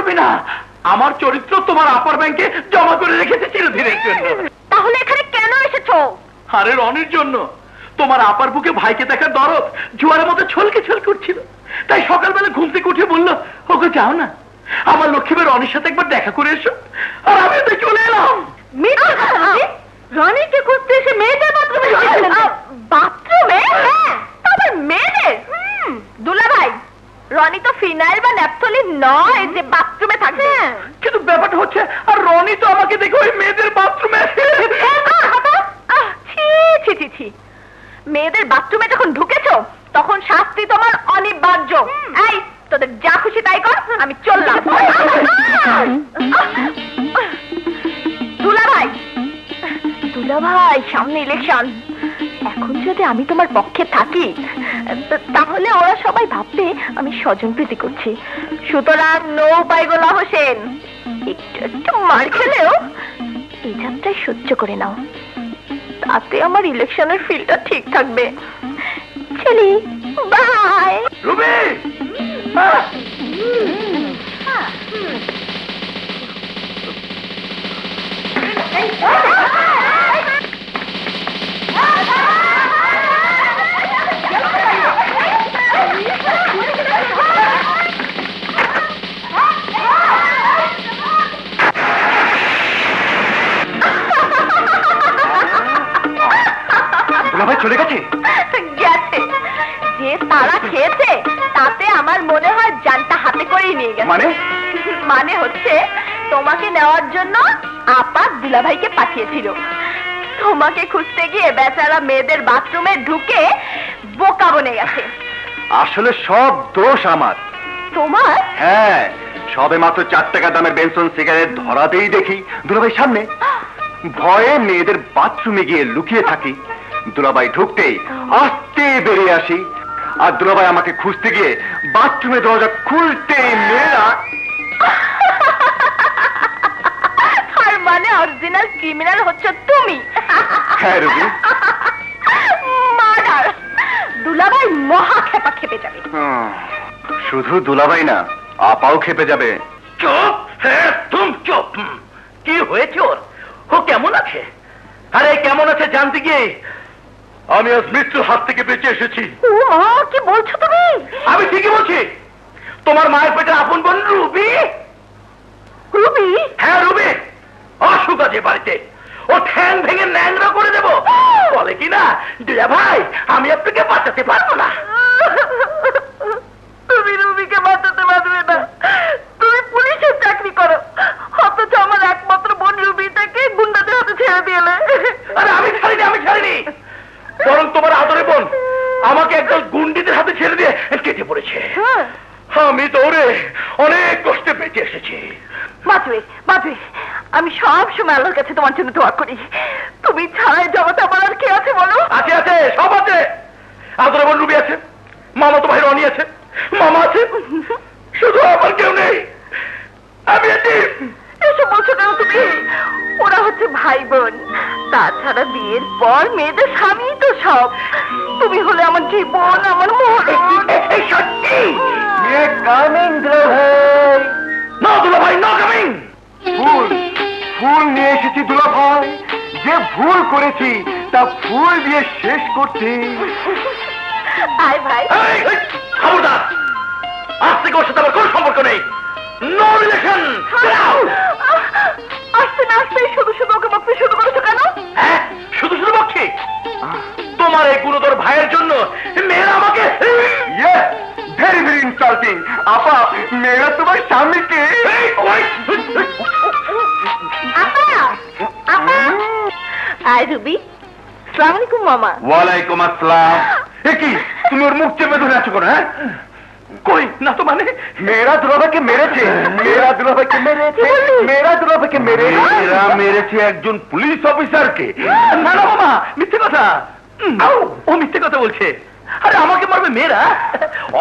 পারবি না। আমার চরিত্র তোমার আপার ব্যাংকে জমা করে রেখেছে চিরদিনের জন্য। তাহলে এখানে কেন এসেছো? আরে রনির জন্য। তোমার আপার বুকে ভাইকে দেখার দরদ জোয়ারের মতো ছলকে ছলকে উঠছিল। তাই সকালবেলা ঘুম থেকে উঠে বললো, ওকে যাও না, আমার লক্ষ্মীবার রনির সাথে একবার দেখা করে এসো। আর আমি তো চলে এলাম। রনিকে খুঁজতে এসে মেয়েদের বাথরুমে বাথরুমে? তবে মেয়েদের? দুলা ভাই, রনি তো ফিনাইল বা ন্যাপথলিন নয় যে বাথরুমে থাকবে। কিন্তু ব্যাপারটা হচ্ছে, আর রনি তো আমাকে দেখে ওই মেয়েদের বাথরুমে। মেয়েদের বাথরুমে যখন ঢুকেছো তখন শাস্তি তোমার অনিবার্য। এই তোদের যা খুশি তাই কর, আমি চললাম। দুলা ভাই, দুলা ভাই, সামনে ইলেকশন। এখন যদি আমি তোমার পক্ষে থাকি তাহলে ওরা সবাই ভাববে আমি স্বজন প্রীতি করছি। সুতরাং নো উপায় গোলা হোসেন, একটু একটু মার খেলেও এই যাত্রায় সহ্য করে নাও, তাতে আমার ইলেকশনের ফিলটা ঠিক থাকবে। চলি, বাই। রুবি, চলে গেছে? গেছে। যে তারা খেয়েছে তাতে আমার মনে হয় জানটা হাতে করেই নিয়ে গেছে। মানে হচ্ছে তোমাকে নেওয়ার জন্য আপা দুলাভাইকে পাঠিয়েছিল। তোমাকে খুঁজতে গিয়ে বেচারা মেয়েদের বাথরুমে ঢুকে বোকা বনে গেছে। আসলে সব দোষ আমার। তোমার? হ্যাঁ, সবে মাত্র 4 টাকা দামের বেনসন সিগারেট ধরাতেই দেখি দুলাভাই সামনে। ভয়ে মেয়েদের বাথরুমে গিয়ে লুকিয়ে থাকি। দুলাভাই ঢুকতেই আস্তে বেরিয়ে আসি, আর দুলাভাই আমাকে খুঁজতে গিয়ে বাথরুমে দরজা খুলতেই মেয়েরা। আর মানে অরিজিনাল ক্রিমিনাল হচ্ছে তুমি। হ্যাঁ রুবি, মার্ডার। দুলাভাই মহা খেপা খেপে যাবে। শুধু দুলাভাই না, আপাও খেপে যাবে। চুপ, হ্যাঁ তুমি চুপ। কি হয়েছে ওর? ও কেমন আছে? আরে কেমন আছে জানতে গিয়ে আমি আজ মৃত্যুর হাত থেকে বেঁচে এসেছি। ও মা, কি বলছো তুমি? আমি ঠিকই বলছি। তোমার মায়ের পেটে আপন বোন রুবি। রুবি? হ্যাঁ রুবি। অসুখ আছে বাড়িতে, ও ঠ্যাং ভেঙে ন্যাংরা করে দেবো। বলে কিনা, দুলা ভাই আমি আপনাকে বাঁচাতে পারবো না। তুমি রুবিকে বাঁচাতে পারবে না। তুমি পুলিশের চাকরি করো, অথচ আমার একমাত্র বোন রুবিটাকে গুন্ডাদের হাতে ছেড়ে দিলে। আরে আমি ছাড়িনি, বরং তোমার আদরে বোন আমাকে একদল গুন্ডিদের হাতে ছেড়ে দিয়ে কেটে পড়েছে। আমি দৌড়ে অনেক কষ্টে বেঁচে এসেছি। বাঁচবে। আমি সব সময় আল্লাহর কাছে তোমার জন্য দোয়া করি। তুমি ছাড়াই জগতে আমার আর কে আছে বলো? আছে, সব আছে। আদরে বোন রুবি আছে, মামাতো ভাই রনি আছে, মামা আছে, শুধু আমার কেউ নেই। আমি এসব বলছো কেন তুমি? ওরা হচ্ছে ভাই বোন, তাছাড়া বিয়ের পর মেয়েদের স্বামী তো সব। তুমি হলে আমার জীবন, আমার মরণ। সত্যি কামিং দুলাভাই। না দুলাভাই, নো কামিং। ফুল নিয়ে এসেছি দুলাভাই। যে ভুল করেছি তা ফুল দিয়ে শেষ করছি। আয় ভাই। খবরদার, আজ থেকে ওর সাথে আমার কোনো সম্পর্ক নেই। No relation. আসতে না আসতে শুধু ওকে বকতে শুরু করেছো কেন? হ্যাঁ, শুধু বকছি। তোমার এই গুণধর ভাইয়ের জন্য মেয়েরা আমাকে ভেরি ভেরি ইনসাল্টিং। আপা, মেয়েরা তোমার স্বামীকে। আয় রুবি। আসসালামু আলাইকুম মামা। ওয়ালাইকুম আসসালাম। কি তুমি ওর মুখ চেপে ধরে আছো কেন? হ্যাঁ, কই না তো। মানে মেয়েরা দুলাভাইকে মেরেছে, মেয়েরা মেরেছে একজন পুলিশ অফিসারকে। না মামা, মিথ্যে কথা। ও মিথ্যে কথা বলছে। আরে আমাকে মারবে মেয়েরা?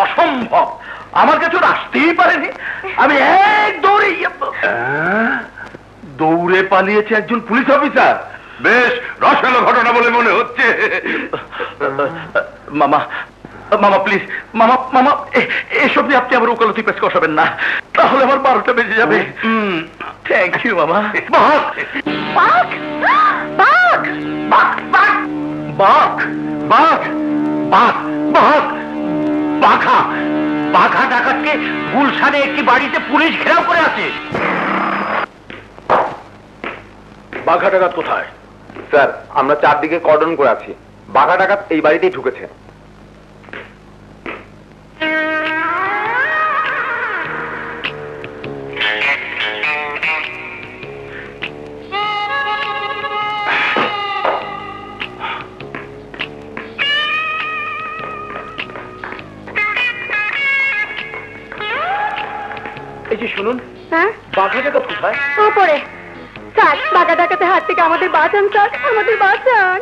অসম্ভব, আমার কাছে ওরা আসতেই পারেনি। আমি এক দৌড়ে পালিয়েছে একজন পুলিশ অফিসার। বেশ রসালো ঘটনা বলে মনে হচ্ছে। মামা, মামা প্লিজ, মামা মামা এসব নিয়ে আপনি আমার উকালতি পেশ কষাবেন না, তাহলে আমার 12টা বেজে যাবে। থ্যাংক ইউ মামা। বাঘ বাঘ বাঘ বাঘ বাঘ বাঘ বাঘ বাঘ বাঘা বাঘা ডাকাতকে গুলশানে একটি বাড়িতে পুলিশ ঘেরাও করে আছে। বাঘা ডাকাত কোথায়? স্যার, আমরা চারদিকে কর্ডন করে আছি। বাঘা ডাকাত এই বাড়িতেই ঢুকেছে। এই যে শুনুন, হ্যাঁ বাঘা ডাকাত কোথায়? ওপরে। স্যার, বাঘা ডাকাতে হাত থেকে আমাদের বাঁচান স্যার, আমাদের বাঁচান।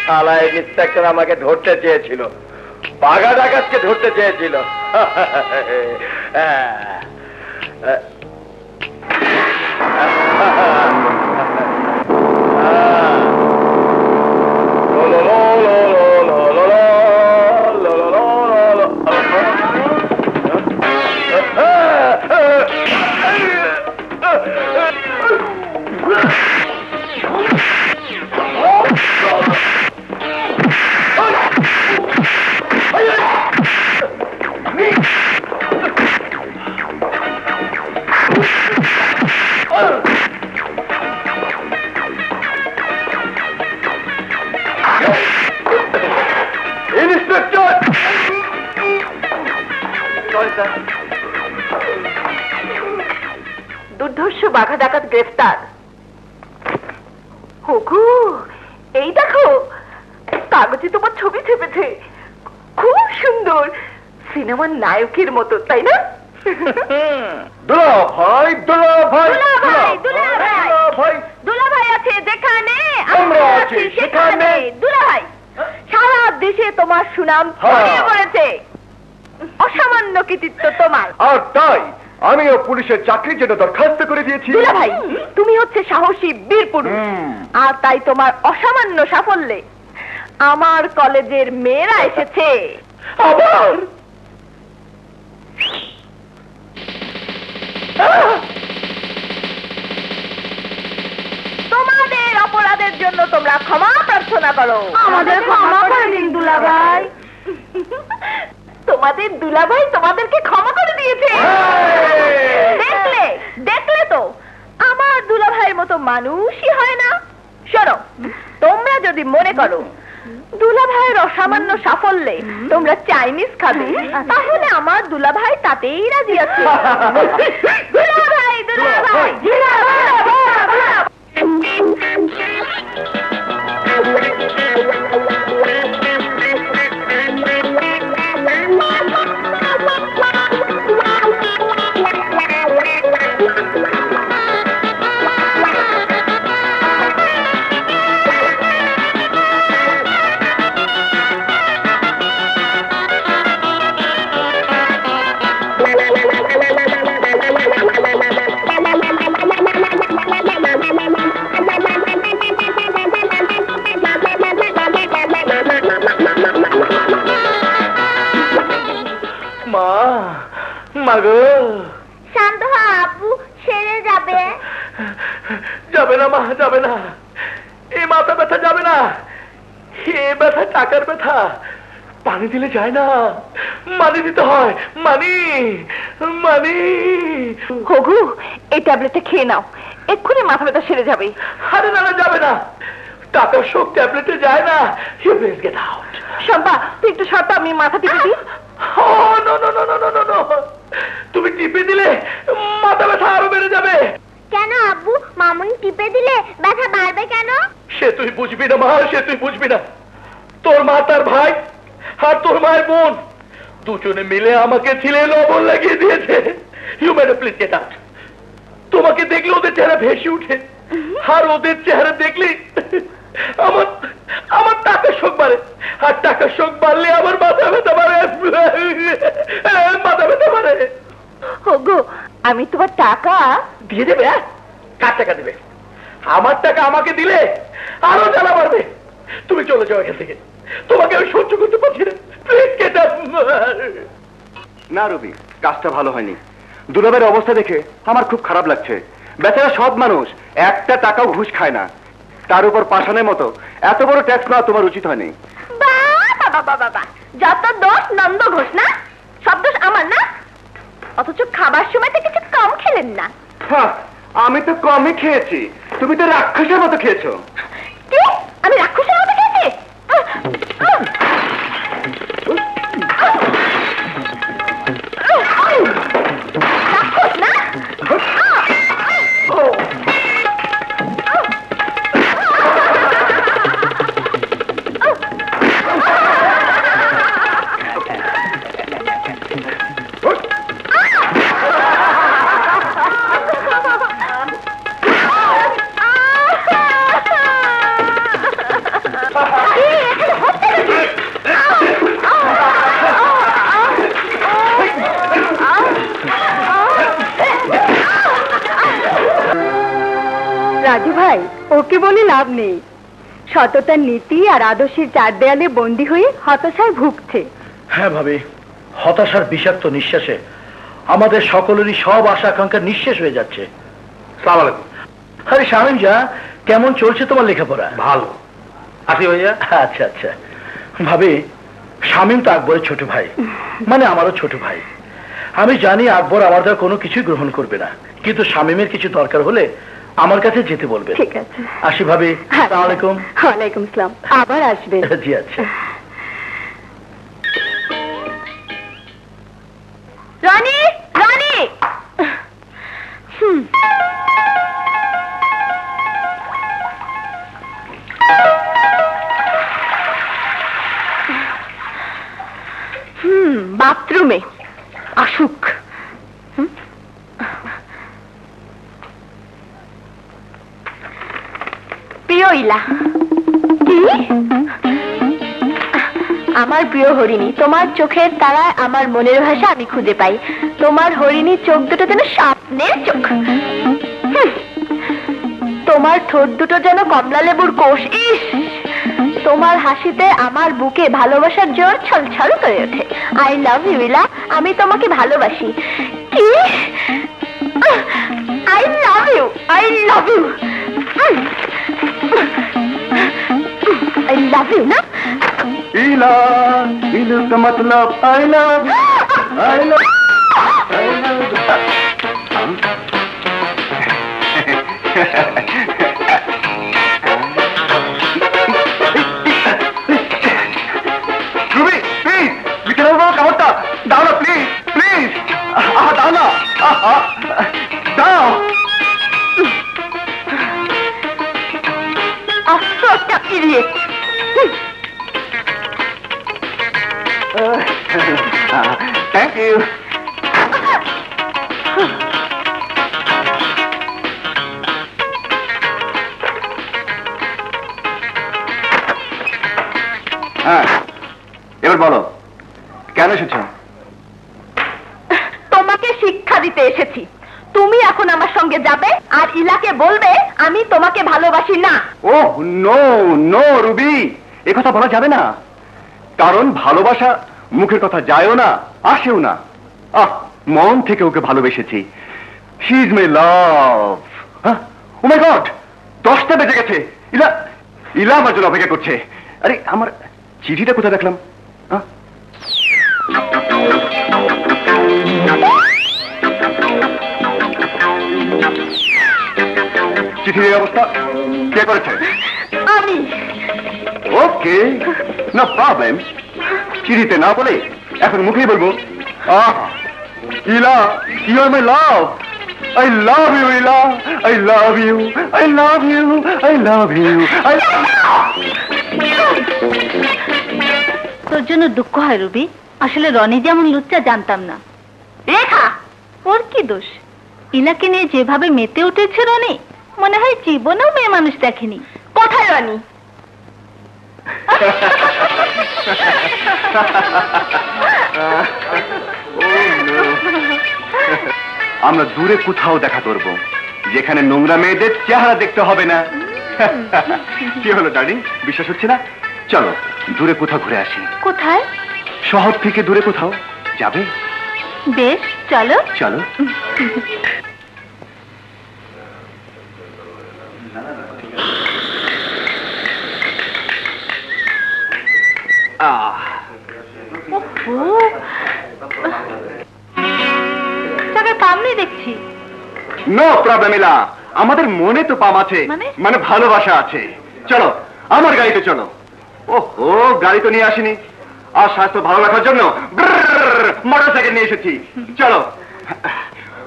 শালা ইন্সপেক্টর আমাকে ধরতে চেয়েছিল, বাঘা ডাকাতকে ধরতে চেয়েছিল। দুর্ধর্ষ বাঘা ডাকাত গ্রেফতার। হুকু, এই দেখো, কাগজে তোমার ছবি চেপেছে, খুব সুন্দর, সিনেমার নায়কের মতো, তাই না? দুলাভাই দুলাভাই দুলাভাই, দুলাভাই। দুলাভাই দুলাভাই আছে যেখানে আমরা আছি সেখানে। দুলাভাই, সারা দেশে তোমার সুনাম ছড়িয়ে পড়েছে, অসামান্য কৃতিত্ব তোমার। আর তাই আমিও পুলিশের চাকরির জন্য দরখাস্ত করে দিয়েছি। দুলাভাই, তুমি হচ্ছে সাহসী বীর পুরুষ, আর তাই তোমার অসামান্য সাফল্যে আমার কলেজের মেয়েরা এসেছে। আবার তোমাদের অপরাধের জন্য তোমরা ক্ষমা প্রার্থনা করো। আমাদের ক্ষমা করে দিন দুলাভাই। তোমাদের দুলাভাই তোমাদেরকে ক্ষমা করে দিয়েছে। দেখলে দেখলে তো, আমার দুলাভাইয়ের মতো মানুষই হয় না। শোনো, তোমরা যদি মনে করো দুলাভাইয়ের অসামান্য সাফল্যে তোমরা চাইনিজ খাবে, তাহলে আমার দুলাভাই তাতেই রাজি আছে। দুলাভাই দুলাভাই মা, মা গো, শান্ত হ আপু, সেরে যাবে। যাবে না মা, যাবে না, এই মাথা ব্যথা যাবে না, এ ব্যথা টাকার ব্যথা, পানি দিলে যায় না, মানি দিতে হয়, মানি মানি। হগু, এই ট্যাবলেটটা খেয়ে নাও, এক্ষুনি মাথা ব্যথা সেরে যাবে। আরে না না, যাবে না, টাকার শোক ট্যাবলেটে যায় না। You please get out. Shampa, তুই একটু সরতা, আমি মাথা টিপে দিই। Oh, no, no, no, no, no, no, no. তুমি টিপে দিলে মাথা ব্যথা আরো বেড়ে যাবে। কেন আব্বু, মামুনি টিপে দিলে ব্যথা বাড়বে কেন? সে তুই বুঝবি না মা, সে তুই বুঝবি না। তোর মা তার ভাই আর তোর মায়ের বোন দুজনে মিলে আমাকে ছিলে লবণ লাগিয়ে দিয়েছে। You madam please get out. তোমাকে দেখলে ওদের চেহারা ভেসে উঠে, আর ওদের চেহারা দেখলে আমার আমার টাকার শোক বাড়ে, আর টাকার শোক বাড়লে আমার মাথা ব্যথা বাড়ে, মাথা ব্যথা বাড়ে। হগু, আমি তোমার টাকা দিয়ে দেবে? কার টাকা দেবে? আমার টাকা আমাকে দিলে আরো জ্বালা বাড়বে। তুমি চলে যাও এখান থেকে, তোমাকে আমি সহ্য করতে পারছি না। Please get up. না রবি, কাজটা ভালো হয়নি। দুলাভাইয়ের অবস্থা দেখে আমার খুব খারাপ লাগছে। বেচারা সৎ মানুষ, একটা টাকাও ঘুষ খায় না, তার উপর পাষাণের মতো এত বড় ট্যাক্স নেওয়া তোমার উচিত হয়নি। বাবা, যত দোষ নন্দ ঘোষ না, সব দোষ আমার না? অথচ খাবার সময় তো কিছু কম খেলেন না। হ্যাঁ, আমি তো কমই খেয়েছি, তুমি তো রাক্ষসের মতো খেয়েছো। কি? আমি রাক্ষসের মতো খেয়েছি? রাক্ষস না? রাজু ভাই, ওকে বলে লাভ নেই। সততার নীতি আর আদর্শের চার দেয়ালে বন্দী হয়ে হতাশায় ভুগছে। হ্যাঁ ভাবি, হতাশার বিষাক্ত নিঃশ্বাসে আমাদের সকলেরই সব আশা আকাঙ্ক্ষা নিঃশেষ হয়ে যাচ্ছে। সালাম আলাইকুম। আরে শামিম যা, কেমন চলছে তোমার লেখাপড়া? ভালো। আসি ভাইয়া। আচ্ছা আচ্ছা। ভাবি, শামিম তো আকবরের ছোট ভাই, মানে আমারও ছোট ভাই। আমি জানি আকবর আমার দ্বারা কোনো কিছুই গ্রহণ করবে না, কিন্তু শামিমের কিছু দরকার হলে আমার কাছে যেতে বলবে। ঠিক আছে। আসি ভাবি। আসসালামু আলাইকুম। ওয়ালাইকুম আসসালাম। আবার আসবে। জি আচ্ছা। রনি, রনি। বাথরুমে আসুক। প্রিয় ইলা। কি? আমার প্রিয় হরিণী, তোমার চোখের তারায় আমার মনের ভাষা আমি খুঁজে পাই। তোমার হরিণীর চোখ দুটো যেন স্বপ্নের চোখ। তোমার ঠোঁট দুটো যেন কমলা লেবুর কোষ। ইস, তোমার হাসিতে আমার বুকে ভালোবাসার জোর ছলছল করে ওঠে। আই লাভ ইউ ইলা, আমি তোমাকে ভালোবাসি। কি? I love you, I love you, I love you না? ইলা, ইলু का मतलब I love you, I love you, I love you. Ruby, please, বিছানার উপর কাপড়টা দাও না, প্লিজ, প্লিজ, দাও না, দাও। আশ্চর্য ইডিয়েট। Thank you. হ্যাঁ, এবার বলো কেন এসেছো? তোমাকে শিক্ষা দিতে এসেছি। তুমি এখন আমার সঙ্গে যাবে আর ইলাকে বলবে আমি তোমাকে ভালোবাসি না। ও নো নো রুবি, এ কথা বলা যাবে না, কারণ ভালোবাসা মুখের কথা যায়ও না, আসেও না। মন থেকে ওকে ভালোবেসেছি। She is my love. Oh my God, 10টা বেজে গেছে। ইলা, ইলা আমার জন্য অপেক্ষা করছে। আরে আমার চিঠিটা কোথায় দেখলাম? চিঠির অবস্থা কে করেছে? আমি। Okay, no problem. চিঠিতে না বলে এখন মুখেই বলবো, Ila, you are my love. I love you, Ila. I love you. I love you. I love you. তোর জন্য দুঃখ হয় রবি, আসলে রনি যেমন লুচ্চা জানতাম না। রেখা, ওর কি দোষ? ইলাকে নিয়ে যেভাবে মেতে উঠেছে রনি, মনে হয় জীবনেও মেয়ে মানুষ দেখেনি। কোথায় রনি? আমরা দূরে কোথাও দেখা করব, যেখানে নোংরা মেয়েদের চেহারা দেখতে হবে না। কি হলো ডার্লিং, বিশ্বাস হচ্ছে না? চলো দূরে কোথাও ঘুরে আসি। কোথায়? শহর থেকে দূরে কোথাও যাবে? বেশ, চলো। চলো। চাকায় পাম নেই দেখছি। নো প্রবলেম ইলা, আমাদের মনে তো পাম আছে, মানে ভালোবাসা আছে। চলো আমার গাড়িতে চলো। ওহো, গাড়ি তো নিয়ে আসিনি, আর স্বাস্থ্য ভালো রাখার জন্য মোটরসাইকেল নিয়ে এসেছি। চলো।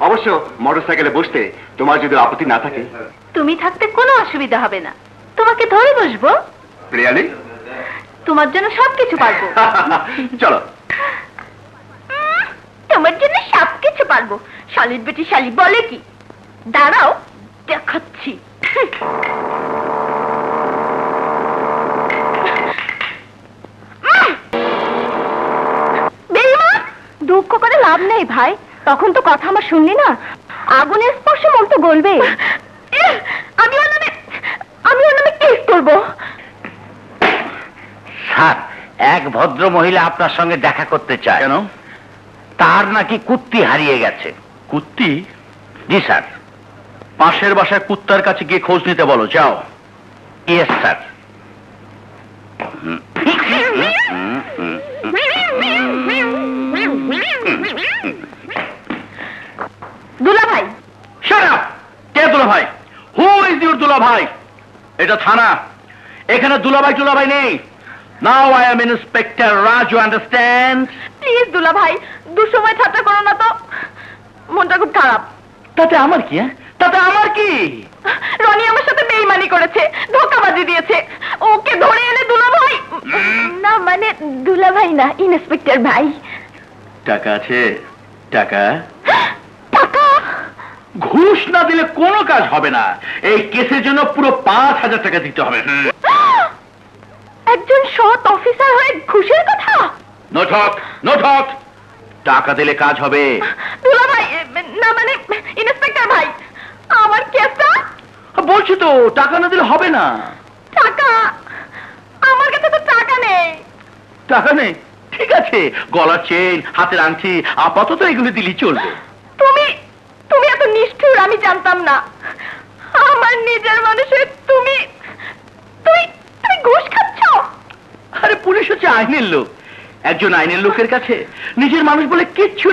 অবশ্য মোটরসাইকেলে বসতে তোমার যদি আপত্তি না থাকে। তুমি থাকতে কোনো অসুবিধা হবে না, তোমাকে ধরে বসবো। রিয়ালি? তোমার জন্য সবকিছু পারবো। চলো। তোমার জন্য সবকিছু পারবো। শালির বেটি শালি বলে কি? দাঁড়াও দেখাচ্ছি। দুঃখ করে লাভ নেই ভাই, তখন তো কথা আমার শুনলি না। আগুনের স্পর্শ মন তো গলবে। আমি ওর নামে কেস করবো। স্যার, এক ভদ্র মহিলা আপনার সঙ্গে দেখা করতে চায়। কেন? তার নাকি কুত্তি হারিয়ে গেছে। কুত্তি? জি স্যার। পাশের বাসায় কুত্তার কাছে গিয়ে খোঁজ নিতে বলো, যাও। Yes sir. দুলা ভাই। Shut up! কে দুলাভাই? হু ইজ ইউর দুলাভাই? এটা থানা, এখানে দুলাভাই নেই। Now I am inspector Raju, understand? Please দুলা ভাই, দুঃসময় ঠাট্টা করো না তো, মনটা খুব খারাপ। তাতে আমার কি? তাতে আমার কি? রনি আমার সাথে বেইমানি করেছে, ধোঁকাবাজি দিয়েছে। ওকে ধরে এনে দুলা ভাই, না মানে দুলা ভাই না, ইন্সপেক্টর ভাই। টাকা আছে? টাকা? টাকা? ঘুষ না দিলে কোনো কাজ হবে না। এই কেসের জন্য পুরো 5,000 টাকা দিতে হবে। একজন সৎ অফিসার হয়ে ঘুষের কথা? No talk, no talk. টাকা দিলে কাজ হবে। দুলা ভাই, না মানে ইন্সপেক্টর ভাই, আমার কেসটা। বলছি তো, টাকা না দিলে হবে না। টাকা? আমার কাছে তো টাকা নেই। টাকা নেই? ঠিক আছে, গলার চেন, হাতের আংটি, আপাতত এগুলো দিলেই চলবে। তুমি এত নিষ্ঠুর আমি জানতাম না। আমার নিজের মানুষের তুমি তুমি তুমি ঘুষ খাচ্ছ? আরে পুলিশ হচ্ছে আইনের লোক। একজন আইনের লোকের কাছে নিজের মানুষ বলে কিচ্ছু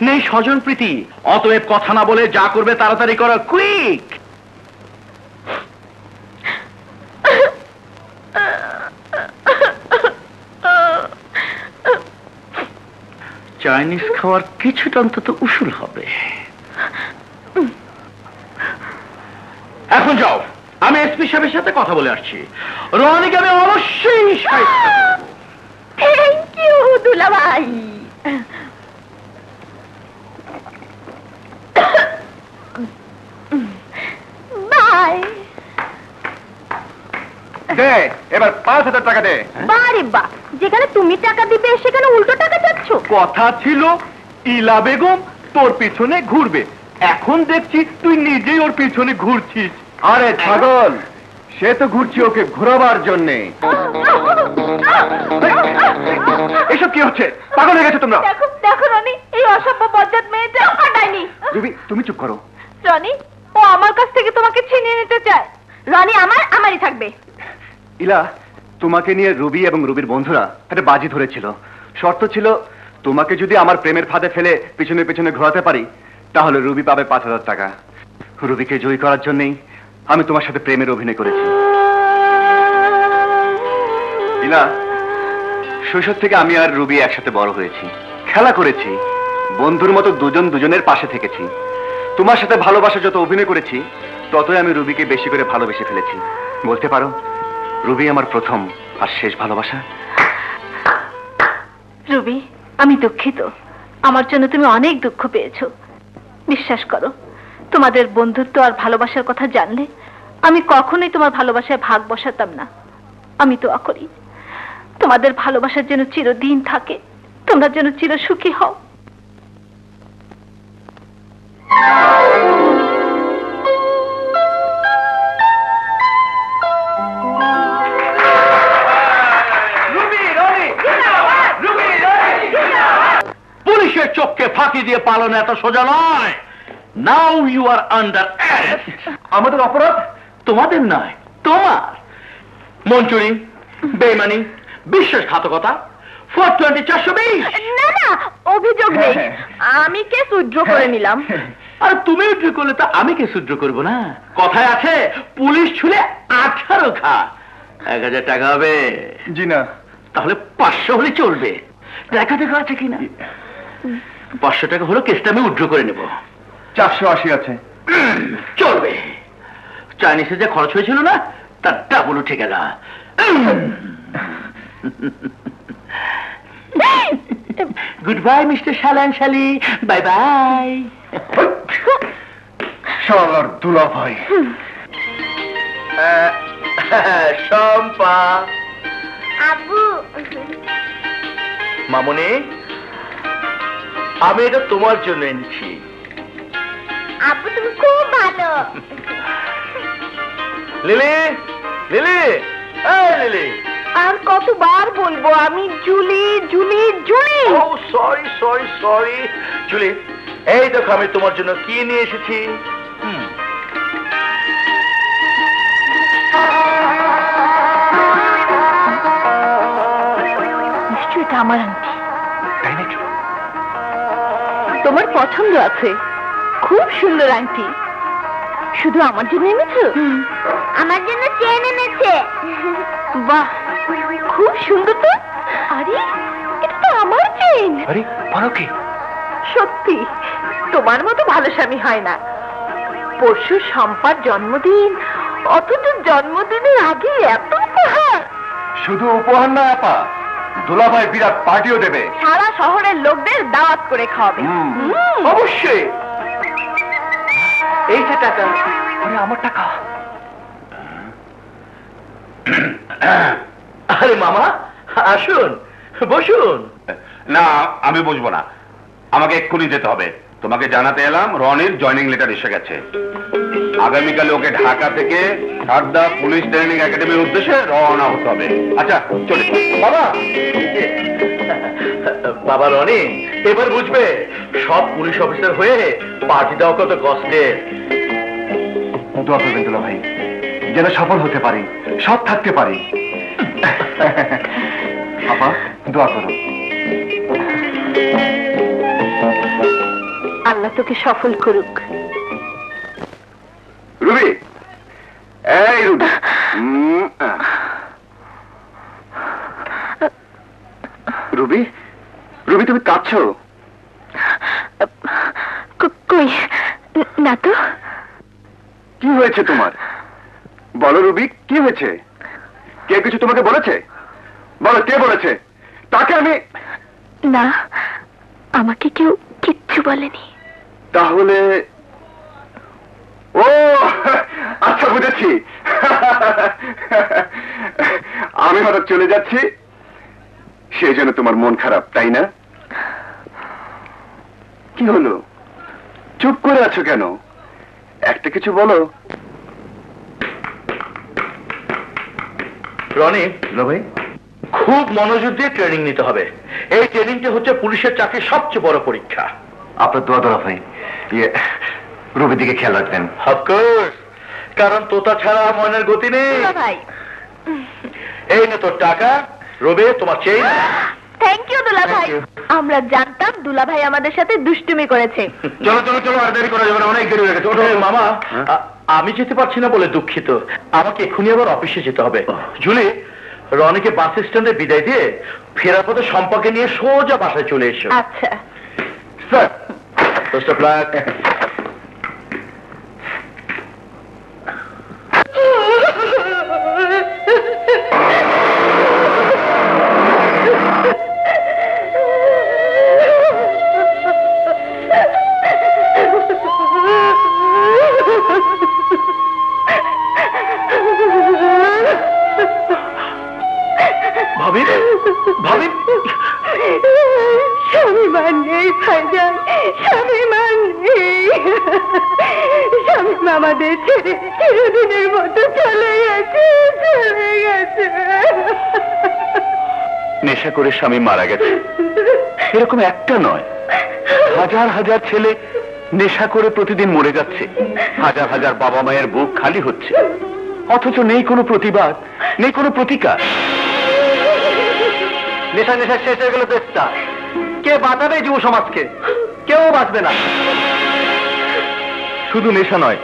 নেই স্বজন প্রীতি। অতএব কথা না বলে যা করবে তাড়াতাড়ি করো, কুইক। চাইনিজ খাওয়ার কিছুটা অন্তত উসুল হবে। এখন যাও, আমি এসপি সাহেবের সাথে কথা বলে আসছি। রনিকে আমি অবশ্যই থ্যাংক ইউ দুলা ভাই। বাই। দে, এবার 5,000 টাকা দে। বারে বা, যেখানে তুমি টাকা দিবে সেখানে উল্টো টাকা চাচ্ছ। কথা ছিল ইলা বেগম তোর পিছনে ঘুরবে, এখন দেখছি তুই নিজেই ওর পিছনে ঘুরছিস। আরে ছাগল, সে তো ঘুরছি ওকে ঘোরাবার জন্যে। এসব কি হচ্ছে? পাগল হয়ে গেছে তোমরা? দেখো দেখো রনি, এই অসভ্য বজ্জাত মেয়েটা হাঁটায়নি। রুবি, তুমি চুপ করো। রনি, ও আমার কাছ থেকে তোমাকে ছিনিয়ে নিতে চায়। রনি আমারই থাকবে। ইলা, তোমাকে নিয়ে রুবি এবং রুবির বন্ধুরা একটা বাজি ধরেছিল। শর্ত ছিল, তোমাকে যদি আমার প্রেমের ফাঁদে ফেলে পিছনে পিছনে ঘোরাতে পারি তাহলে রুবি পাবে 5,000 টাকা। রুবিকে জয়ী করার জন্যই আমি তোমার সাথে প্রেমের অভিনয় করেছি। ইলা, শৈশব থেকে আমি আর রুবি একসাথে বড় হয়েছি, খেলা করেছি, বন্ধুর মতো দুজন দুজনের পাশে থেকেছি। তোমার সাথে ভালোবাসা যত অভিনয় করেছি ততই আমি রুবিকে বেশি করে ভালোবেসে ফেলেছি। বলতে পারো রুবি আমার প্রথম আর শেষ ভালোবাসা। রুবি, আমি দুঃখিত। আমার জন্য তুমি অনেক দুঃখ পেয়েছো। বিশ্বাস করো, তোমাদের বন্ধুত্ব আর ভালোবাসার কথা জানলে আমি কখনোই তোমার ভালোবাসায় ভাগ বসাতাম না। আমি দোয়া করি তোমাদের ভালোবাসার যেন চিরদিন থাকে, তোমরা যেন চির সুখী হও। পুলিশের চোখকে ফাঁকি দিয়ে পালন এত সোজা নয়। Now you are under arrest. আমাদের অপরাধ তোমাদের নয়, তোমার। মঞ্চুরি, বেইমানি, বিশ্বাসঘাতকতা, 420 420। না না, অভিযোগ নেই, আমি কেস উইথড্র করে নিলাম। আর তুমি উদ্র করলে তো আমি কে শুদ্র করবো না? কথায় আছে পুলিশ ছুলে 18 খা। 1000 টাকা হবে? জি না। তাহলে 500 হলে চলবে। দেখা দেখা আছে কিনা? 500 টাকা হলো, কেসটা আমি উদ্র করে নেব। 480 আছে। চলবে। চাইনিজে যে খরচ হয়েছিল না, তার ডাবল উঠে গেল। গুড বাই মিস্টার শালান শালি, বাই বাই। শালার দুলাভাই। শম্পা। আব্বু, মামনি, আমি এটা তোমার জন্য এনেছি। আব্বু তুমি খুব ভালো। লিলি, লিলি, এই লিলি। আর কতবার বলবো আমি জুলি জুলি জুলি। ও সরি সরি সরি জুলি, এই দেখো আমি তোমার জন্য কি নিয়ে এসেছি। নিশ্চয়ই এটা আমার আন্টি। তাই নাকি? তোমার পছন্দ আছে, খুব সুন্দর আন্টি। শুধু আমার জন্য এনেছো? আমার জন্য চেন এনেছে। বাহ, খুব সুন্দর তো। আরে এটা তো আমার চেন। আরে বলো কি? সত্যি তোমার মতো ভালো স্বামী হয় না। পরশু শম্পার জন্মদিন, অথচ জন্মদিনের আগে এত উপহার। শুধু উপহার না আপা, দুলাভাই বিরাট পার্টিও দেবে। সারা শহরের লোকদের দাওয়াত করে খাওয়াবে। অবশ্যই। এই যে টাকা। আরে আমার টাকা। আরে মামা, আসুন, বসুন। না, আমি বুঝবো না, আমাকে এক্ষুনি যেতে হবে। তোমাকে জানাতে এলাম রনির জয়নিং লেটার এসে গেছে। আগামীকাল ওকে ঢাকা থেকে সারদা পুলিশ ট্রেনিং একাডেমির উদ্দেশ্যে রওনা হতে হবে। আচ্ছা চলে বাবা। বাবা রনি এবার বুঝবে সব পুলিশ অফিসার হয়ে পার্টি দেওয়া কত কষ্টের। দোয়া করবেন দুলাভাই, যেন সফল হতে পারি, সব থাকতে পারি। আপা দোয়া করো। আল্লাহ তোকে সফল করুক। রুবি, এই রুবি। রুবি, রুবি তুমি কাঁদছো? কই না তো। কি হয়েছে তোমার? বলো রুবি, কি হয়েছে? কে কিছু তোমাকে বলেছে? বলো কে বলেছে? তাকে আমি। না, আমাকে কেউ কিচ্ছু বলেনি। তাহলে ও আচ্ছা, বুঝেছি। আমি হঠাৎ চলে যাচ্ছি, সেই জন্য তোমার মন খারাপ, তাই না? কি হলো, চুপ করে আছো কেন? একটা কিছু বলো। রনি ভাই, খুব মনোযোগ দিয়ে ট্রেনিং নিতে হবে। এই ট্রেনিংটা হচ্ছে পুলিশের চাকরির সবচেয়ে বড় পরীক্ষা। আপনার দোয়া দোয়া ভাই, রবির দিকে খেয়াল রাখবেন। অফকোর্স, কারণ তোতা ছাড়া মনের গতি নেই। ভাই, এই নে তোর টাকা, রবি তোমার চেইন। থ্যাংক ইউ দুলা ভাই। Thank you. আমরা জানতাম দুলা ভাই আমাদের সাথে দুষ্টুমি করেছে। চলো চলো চলো, আর দেরি করা যাবে না, অনেক দেরি হয়ে গেছে। ওঠো। মামা, আমি যেতে পারছি না বলে দুঃখিত। আমাকে এক্ষুনি আবার অফিসে যেতে হবে। জুলি, রনিকে বাস স্ট্যান্ডে বিদায় দিয়ে ফেরার পথে সম্পর্কে নিয়ে সোজা বাসায় চলে এসো। আচ্ছা। Sir, Best of luck. ভাবি, ভাবি, স্বামীমান নেই ভাইজান, স্বামীমান নেই। স্বামী আমাদের ছেড়ে চিরদিনের মতো চলে গেছে, চলে গেছে। নেশা করে স্বামী মারা গেছে। এরকম একটা নয়, হাজার হাজার ছেলে নেশা করে প্রতিদিন মরে যাচ্ছে, হাজার হাজার বাবা মায়ের বুক খালি হচ্ছে, অথচ নেই কোনো প্রতিবাদ, নেই কোনো প্রতিকার। নেশা নেশা শেষ হয়ে গেল দেশটা, কে বাঁচাবে যুব সমাজকে? কেউ বাঁচবে না। শুধু নেশা নয়,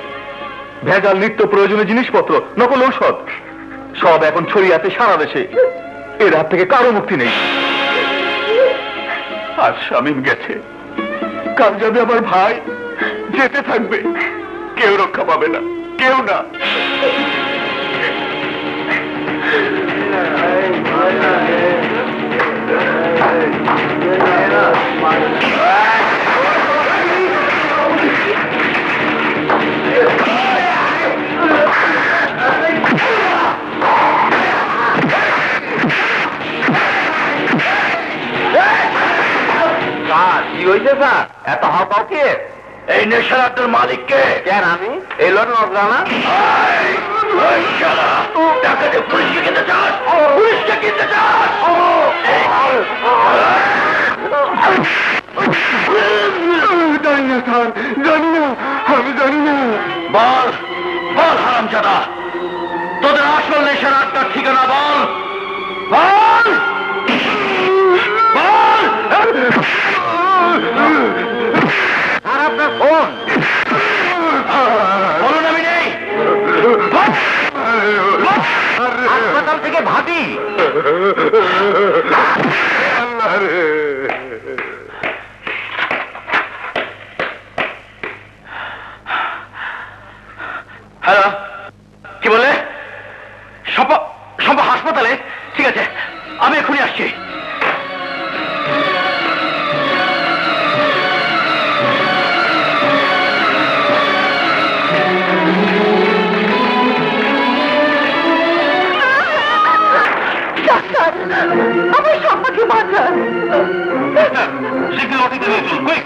ভেজাল নিত্য প্রয়োজনীয় জিনিসপত্র, নকল ঔষধ সব এখন ছড়িয়ে আছে সারা দেশে। এর হাত থেকে কারো মুক্তি নেই। আজ শামীম গেছে, কাল যাবে আমার ভাই, যেতে থাকবে, কেউ রক্ষা পাবে না, কেউ না। কি হয়েছে স্যার? এত হাও কাউকে? এই নেশার আড্ডার মালিককে। কেন আমি এই লোক নজরানা? টাকাতে পুলিশকে কিনতে চাস? পুলিশকে কিনতে চাস? জানি না স্যার, জানি না, আমি জানি না। বল বল হারামজাদা, তোদের আসল নেশার আড্ডার ঠিকানা বল বল বল। আর আপনার ফোন বলুন আমি নেই। হাসপাতাল থেকে ভাবি। হ্যালো, কি বলে? সম্পা হাসপাতালে? ঠিক আছে, আমি এখনই আসছি। আমার সম্পর্কে বাঁচান। শীঘ্র অটিতে নিয়ে চলুন, কুইক।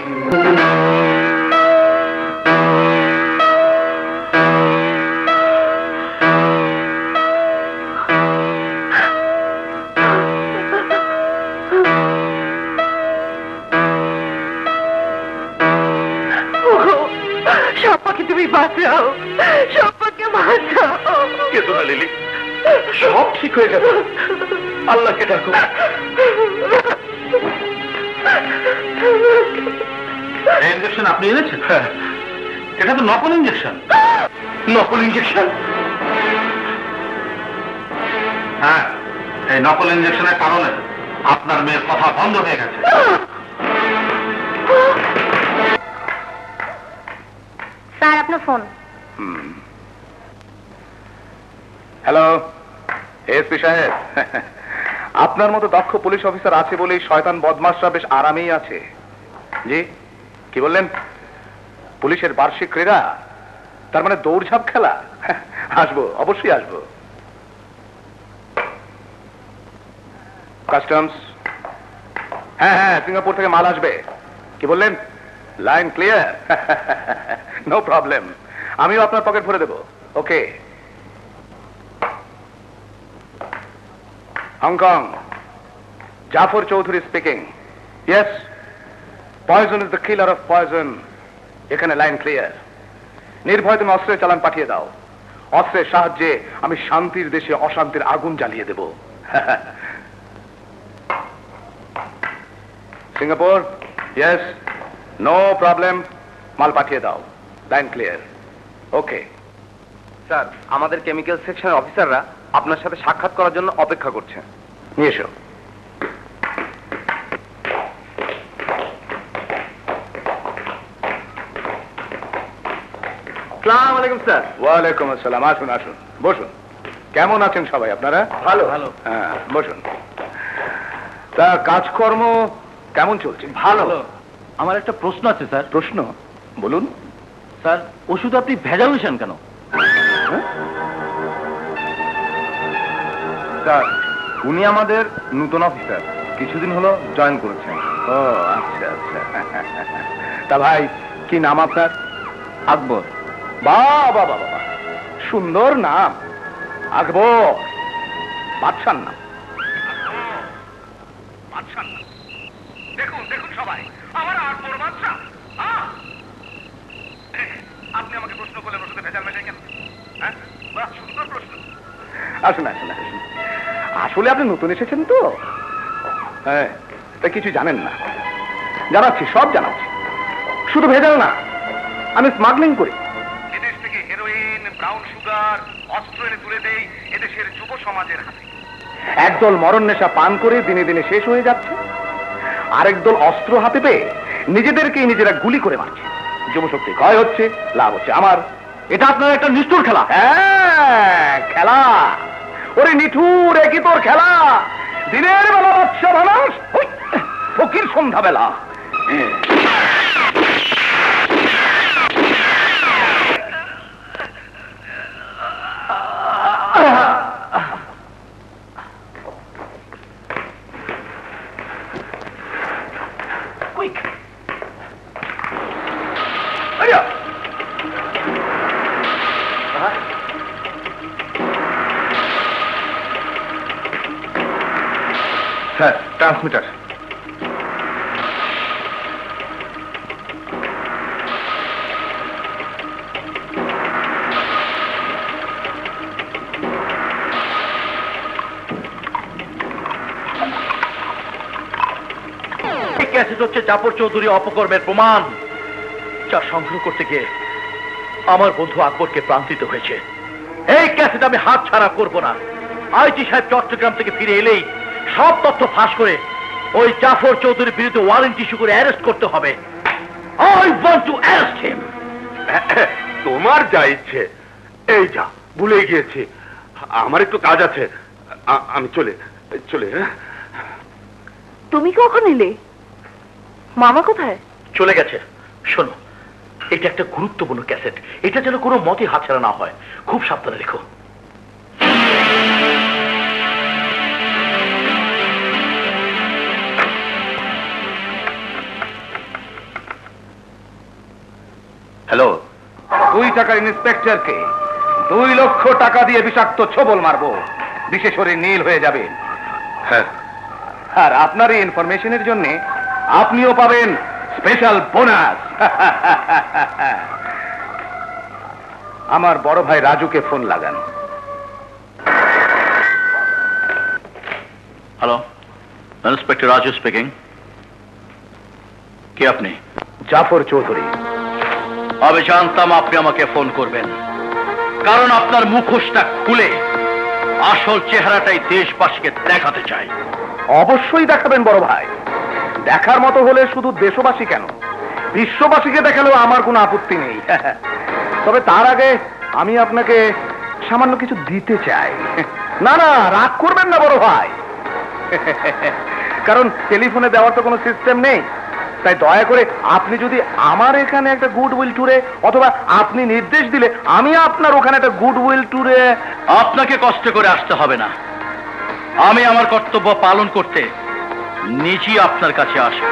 সম্পর্কে তুমি বাঁচাও, সম্পর্কে বাঁচাও। কেঁদো না লিলি, সব ঠিক হয়ে যাবে। আল্লাহকে ডাকো। ইঞ্জেকশন আপনি এনেছেন? এটা তো নকল ইঞ্জেকশন। নকল ইঞ্জেকশন? হ্যাঁ, এই নকল ইঞ্জেকশনের কারণে আপনার মেয়ের কথা বন্ধ হয়ে গেছে। স্যার আপনার ফোন। হ্যালো এসপি সাহেব, আপনার মতো দক্ষ পুলিশ অফিসার আছে বলেই শয়তান বদমাশরা বেশ আরামেই আছে। জি, কি বললেন? পুলিশের বার্ষিক ক্রীড়া, তার মানে দৌড়ঝাঁপ খেলা? আসবো, অবশ্যই আসবো। কাস্টমস? হ্যাঁ হ্যাঁ, সিঙ্গাপুর থেকে মাল আসবে। কি বললেন? Line clear? নো প্রবলেম, আমিও আপনার পকেট ভরে দেবো। Okay. Hong Kong, Jafar Chowdhury speaking. Yes, poison is the killer of poison. এখানে লাইন ক্লিয়ার। নির্ভয় তুমি অস্ত্রের চালান পাঠিয়ে দাও। অস্ত্রের সাহায্যে আমি শান্তির দেশে অশান্তির আগুন জ্বালিয়ে দেব। সিঙ্গাপুর? ইয়েস, নো প্রবলেম, মাল পাঠিয়ে দাও। Line clear. ওকে স্যার, আমাদের কেমিক্যাল সেকশনের অফিসাররা আপনার সাথে সাক্ষাৎ করার জন্য অপেক্ষা করছে। নিয়ে এসো। আসসালামু আলাইকুম স্যার। ওয়ালাইকুম আসসালাম। আসুন আসুন, বসুন। কেমন আছেন সবাই আপনারা? ভালো ভালো। হ্যাঁ, বসুন। তা কাজকর্ম কেমন চলছে? ভালো। আমার একটা প্রশ্ন আছে স্যার। প্রশ্ন বলুন। স্যার, ওষুধ আপনি ভেজাল মিশান কেন? স্যার, উনি আমাদের নতুন অফিসার, কিছুদিন হলো জয়েন করেছেন। ও আচ্ছা আচ্ছা। তা ভাই, কি নাম আপনার? আকবর। বাবা বাবা, সুন্দর নাম, আকবর। বাদশার নাম। দেখুন দেখুন সবাই, আমার আর বড় বাচ্চা। আপনি আমাকে প্রশ্ন করলেন ওর সাথে ভেজাল মেশাই কেন? হ্যাঁ, বাহ, সুন্দর প্রশ্ন। আসুন আসুন আসুন, আসলে আপনি নতুন এসেছেন তো, হ্যাঁ, তা কিছু জানেন না। জানাচ্ছি, সব জানাচ্ছি। শুধু ভেজাল না, আমি স্মাগলিং করি। এদেশ থেকে হেরোইন, ব্রাউন সুগার, অস্ত্র এনে তুলে দেই এদেশের যুব সমাজের হাতে। একদল মরণ নেশা পান করে দিনে দিনে শেষ হয়ে যাচ্ছে, আরেক দল অস্ত্র হাতে পেয়ে নিজেদেরকেই নিজেরা গুলি করে মারছে। যুবশক্তি ক্ষয় হচ্ছে, লাভ হচ্ছে আমার। এটা আপনার একটা নিষ্ঠুর খেলা। হ্যাঁ, খেলা। ওরে নিঠুর, একই তোর খেলা। দিনের বেলা বাচ্চা মানুষ, ফকির সন্ধ্যাবেলা। Sir, transmitter. ক্যাসেট হচ্ছে জাফর চৌধুরী অপকর্মের প্রমাণ, যা সংগ্রহ করতে গিয়ে আমার বন্ধু আকবরকে প্রান্তিত হয়েছে। এই ক্যাসেট আমি হাত ছাড়া করব না। আইটি সাহেব চট্টগ্রাম থেকে ফিরে এলেই সব তথ্য ফাঁস করে ওই জাফর চৌধুরীর বিরুদ্ধে ওয়ারেন্ট ইস্যু করে অ্যারেস্ট করতে হবে। I want to arrest him. তোমার যা ইচ্ছে। এই যা, ভুলে গিয়েছি, আমার একটু কাজ আছে, আমি চলে চলে। তুমি কখন এলে? মামা কোথায়? চলে গেছে। শোনো, এটা একটা গুরুত্বপূর্ণ ক্যাসেট, এটা যেন কোনো মতে হাতছাড়া না হয়, খুব সাবধানে রেখো। হ্যালো, 2 টাকার ইন্সপেক্টরকে 2 লক্ষ টাকা দিয়ে বিষাক্ত ছোবল মারবো, বিশেষ শরীর নীল হয়ে যাবে। হ্যাঁ, আর আপনার এই ইনফরমেশনের জন্য আপনিও পাবেন স্পেশাল বোনাস। আমার বড় ভাই রাজুকে ফোন লাগান। Hello, inspector Raju speaking. কে আপনি? জাফর চৌধুরী। আমি জানতাম আপনি আমাকে ফোন করবেন, কারণ আপনার মুখোশটা খুলে আসল চেহারাটাই দেশবাসীকে দেখাতে চাই। অবশ্যই দেখাবেন বড় ভাই। দেখার মতো হলে শুধু দেশবাসী কেন, বিশ্ববাসীকে দেখালেও আমার কোনো আপত্তি নেই। তবে তার আগে আমি আপনাকে সামান্য কিছু দিতে চাই। না না, রাগ করবেন না বড় ভাই, কারণ টেলিফোনে দেওয়ার তো কোনো সিস্টেম নেই। তাই দয়া করে আপনি যদি আমার এখানে একটা গুডউইল ট্যুরে, অথবা আপনি নির্দেশ দিলে আমি আপনার ওখানে একটা গুডউইল ট্যুরে। আপনাকে কষ্ট করে আসতে হবে না, আমি আমার কর্তব্য পালন করতে নিজেই আপনার কাছে আসব।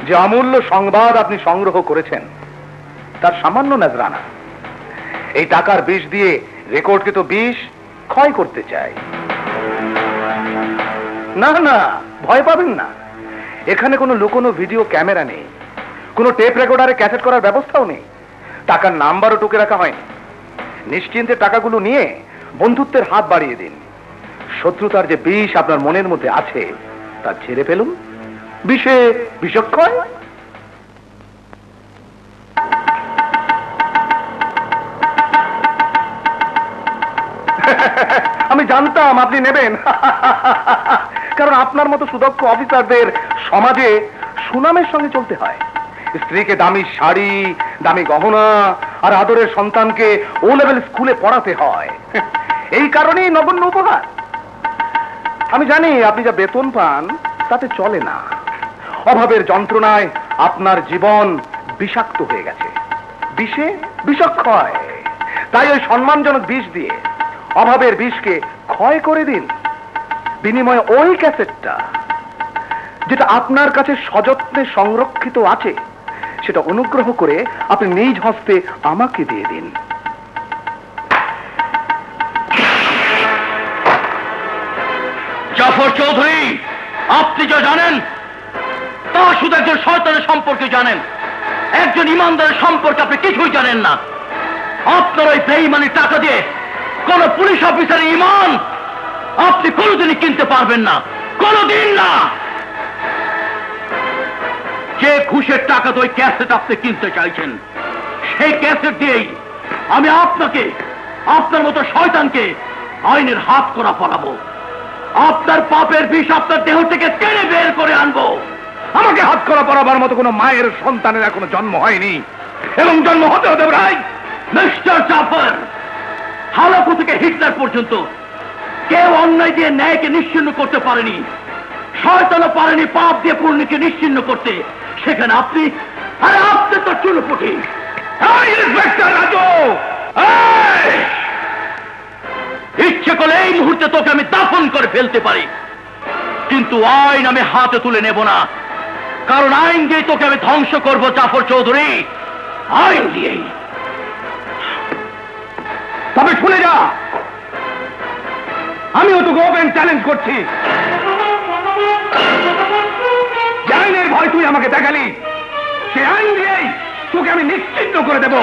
যে অমূল্য সংবাদ আপনি সংগ্রহ করেছেন তার সামান্য নজরানা। এই টাকার বিষ দিয়ে রেকর্ডকে তো বিষ ক্ষয় করতে চাই। না না, ভয় পাবেন না, এখানে কোনো লুকোনো ভিডিও ক্যামেরা নেই, কোনো টেপ রেকর্ডারে ক্যাসেট করার ব্যবস্থাও নেই, টাকার নাম্বারও টুকে রাখা হয়নি। নিশ্চিন্তে টাকাগুলো নিয়ে বন্ধুত্বের হাত বাড়িয়ে দিন। শত্রুতার যে বিষ আপনার মনের মধ্যে আছে তা ছেড়ে ফেলুন। বিষে বিষক্ষয়। আমি জানতাম আপনি নেবেন, কারণ আপনার মতো সুদক্ষ অফিসারদের সমাজে সুনামের সঙ্গে চলতে হয়। স্ত্রীকে দামি শাড়ি, দামি গহনা আর আদরের সন্তানকে ও লেভেল স্কুলে পড়াতে হয়। এই কারণেই নগণ্য উপহার। আমি জানি আপনি যা বেতন পান তাতে চলে না। অভাবের যন্ত্রণায় আপনার জীবন বিষাক্ত হয়ে গেছে, বিষে বিষক্ষয়। তাই ওই সম্মানজনক বিষ দিয়ে অভাবের বিষকে ক্ষয় করে দিন। বিনিময়ে ওই ক্যাসেটটা যেটা আপনার কাছে সযত্নে সংরক্ষিত আছে সেটা অনুগ্রহ করে আপনি নিজ হস্তে আমাকে দিয়ে দিন। জাফর চৌধুরী, আপনি যা জানেন তা শুধু একজন শয়তানের সম্পর্কে জানেন, একজন ইমানদারের সম্পর্কে আপনি কিছুই জানেন না। আপনার ওই বেঈমানি টাকা দিয়ে কোন পুলিশ অফিসারের ঈমান আপনি কোনোদিনই কিনতে পারবেন না, কোনোদিন না। যে ঘুষের টাকা তো ওই ক্যাসেট আপনি কিনতে চাইছেন, সেই ক্যাসেট দিয়েই আমি আপনাকে, আপনার মতো শয়তানকে আইনের হাত করা পড়াবো। আপনার পাপের বিষ আপনার দেহ থেকে টেনে বের করে আনবো। আমাকে হাত করা পড়াবার মতো কোনো মায়ের সন্তানের এখনো জন্ম হয়নি, এবং জন্ম হতে হতে প্রায় মিস্টার জাফর, হালাকু থেকে হিটলার পর্যন্ত কেউ অন্যায় দিয়ে ন্যায়কে নিশ্চিহ্ন করতে পারেনি, শয়তানও পারেনি পাপ দিয়ে পুণ্যকে নিশ্চিহ্ন করতে। সেখানে আপনি, আরে আপনি তো চুলপুটি। ইন্সপেক্টর রাজু, ইচ্ছে করলে এই মুহূর্তে তোকে আমি দাফন করে ফেলতে পারি, কিন্তু আইন আমি হাতে তুলে নেব না, কারণ আইন দিয়ে তোকে আমি ধ্বংস করব জাফর চৌধুরী, আইন দিয়েই। তবে শুনে যা, আমিও তোকে ওপেন চ্যালেঞ্জ করছি। যে আইনের ভয় তুই আমাকে দেখালি, সে আইন দিয়েই তোকে আমি নিশ্চিহ্ন করে দেব।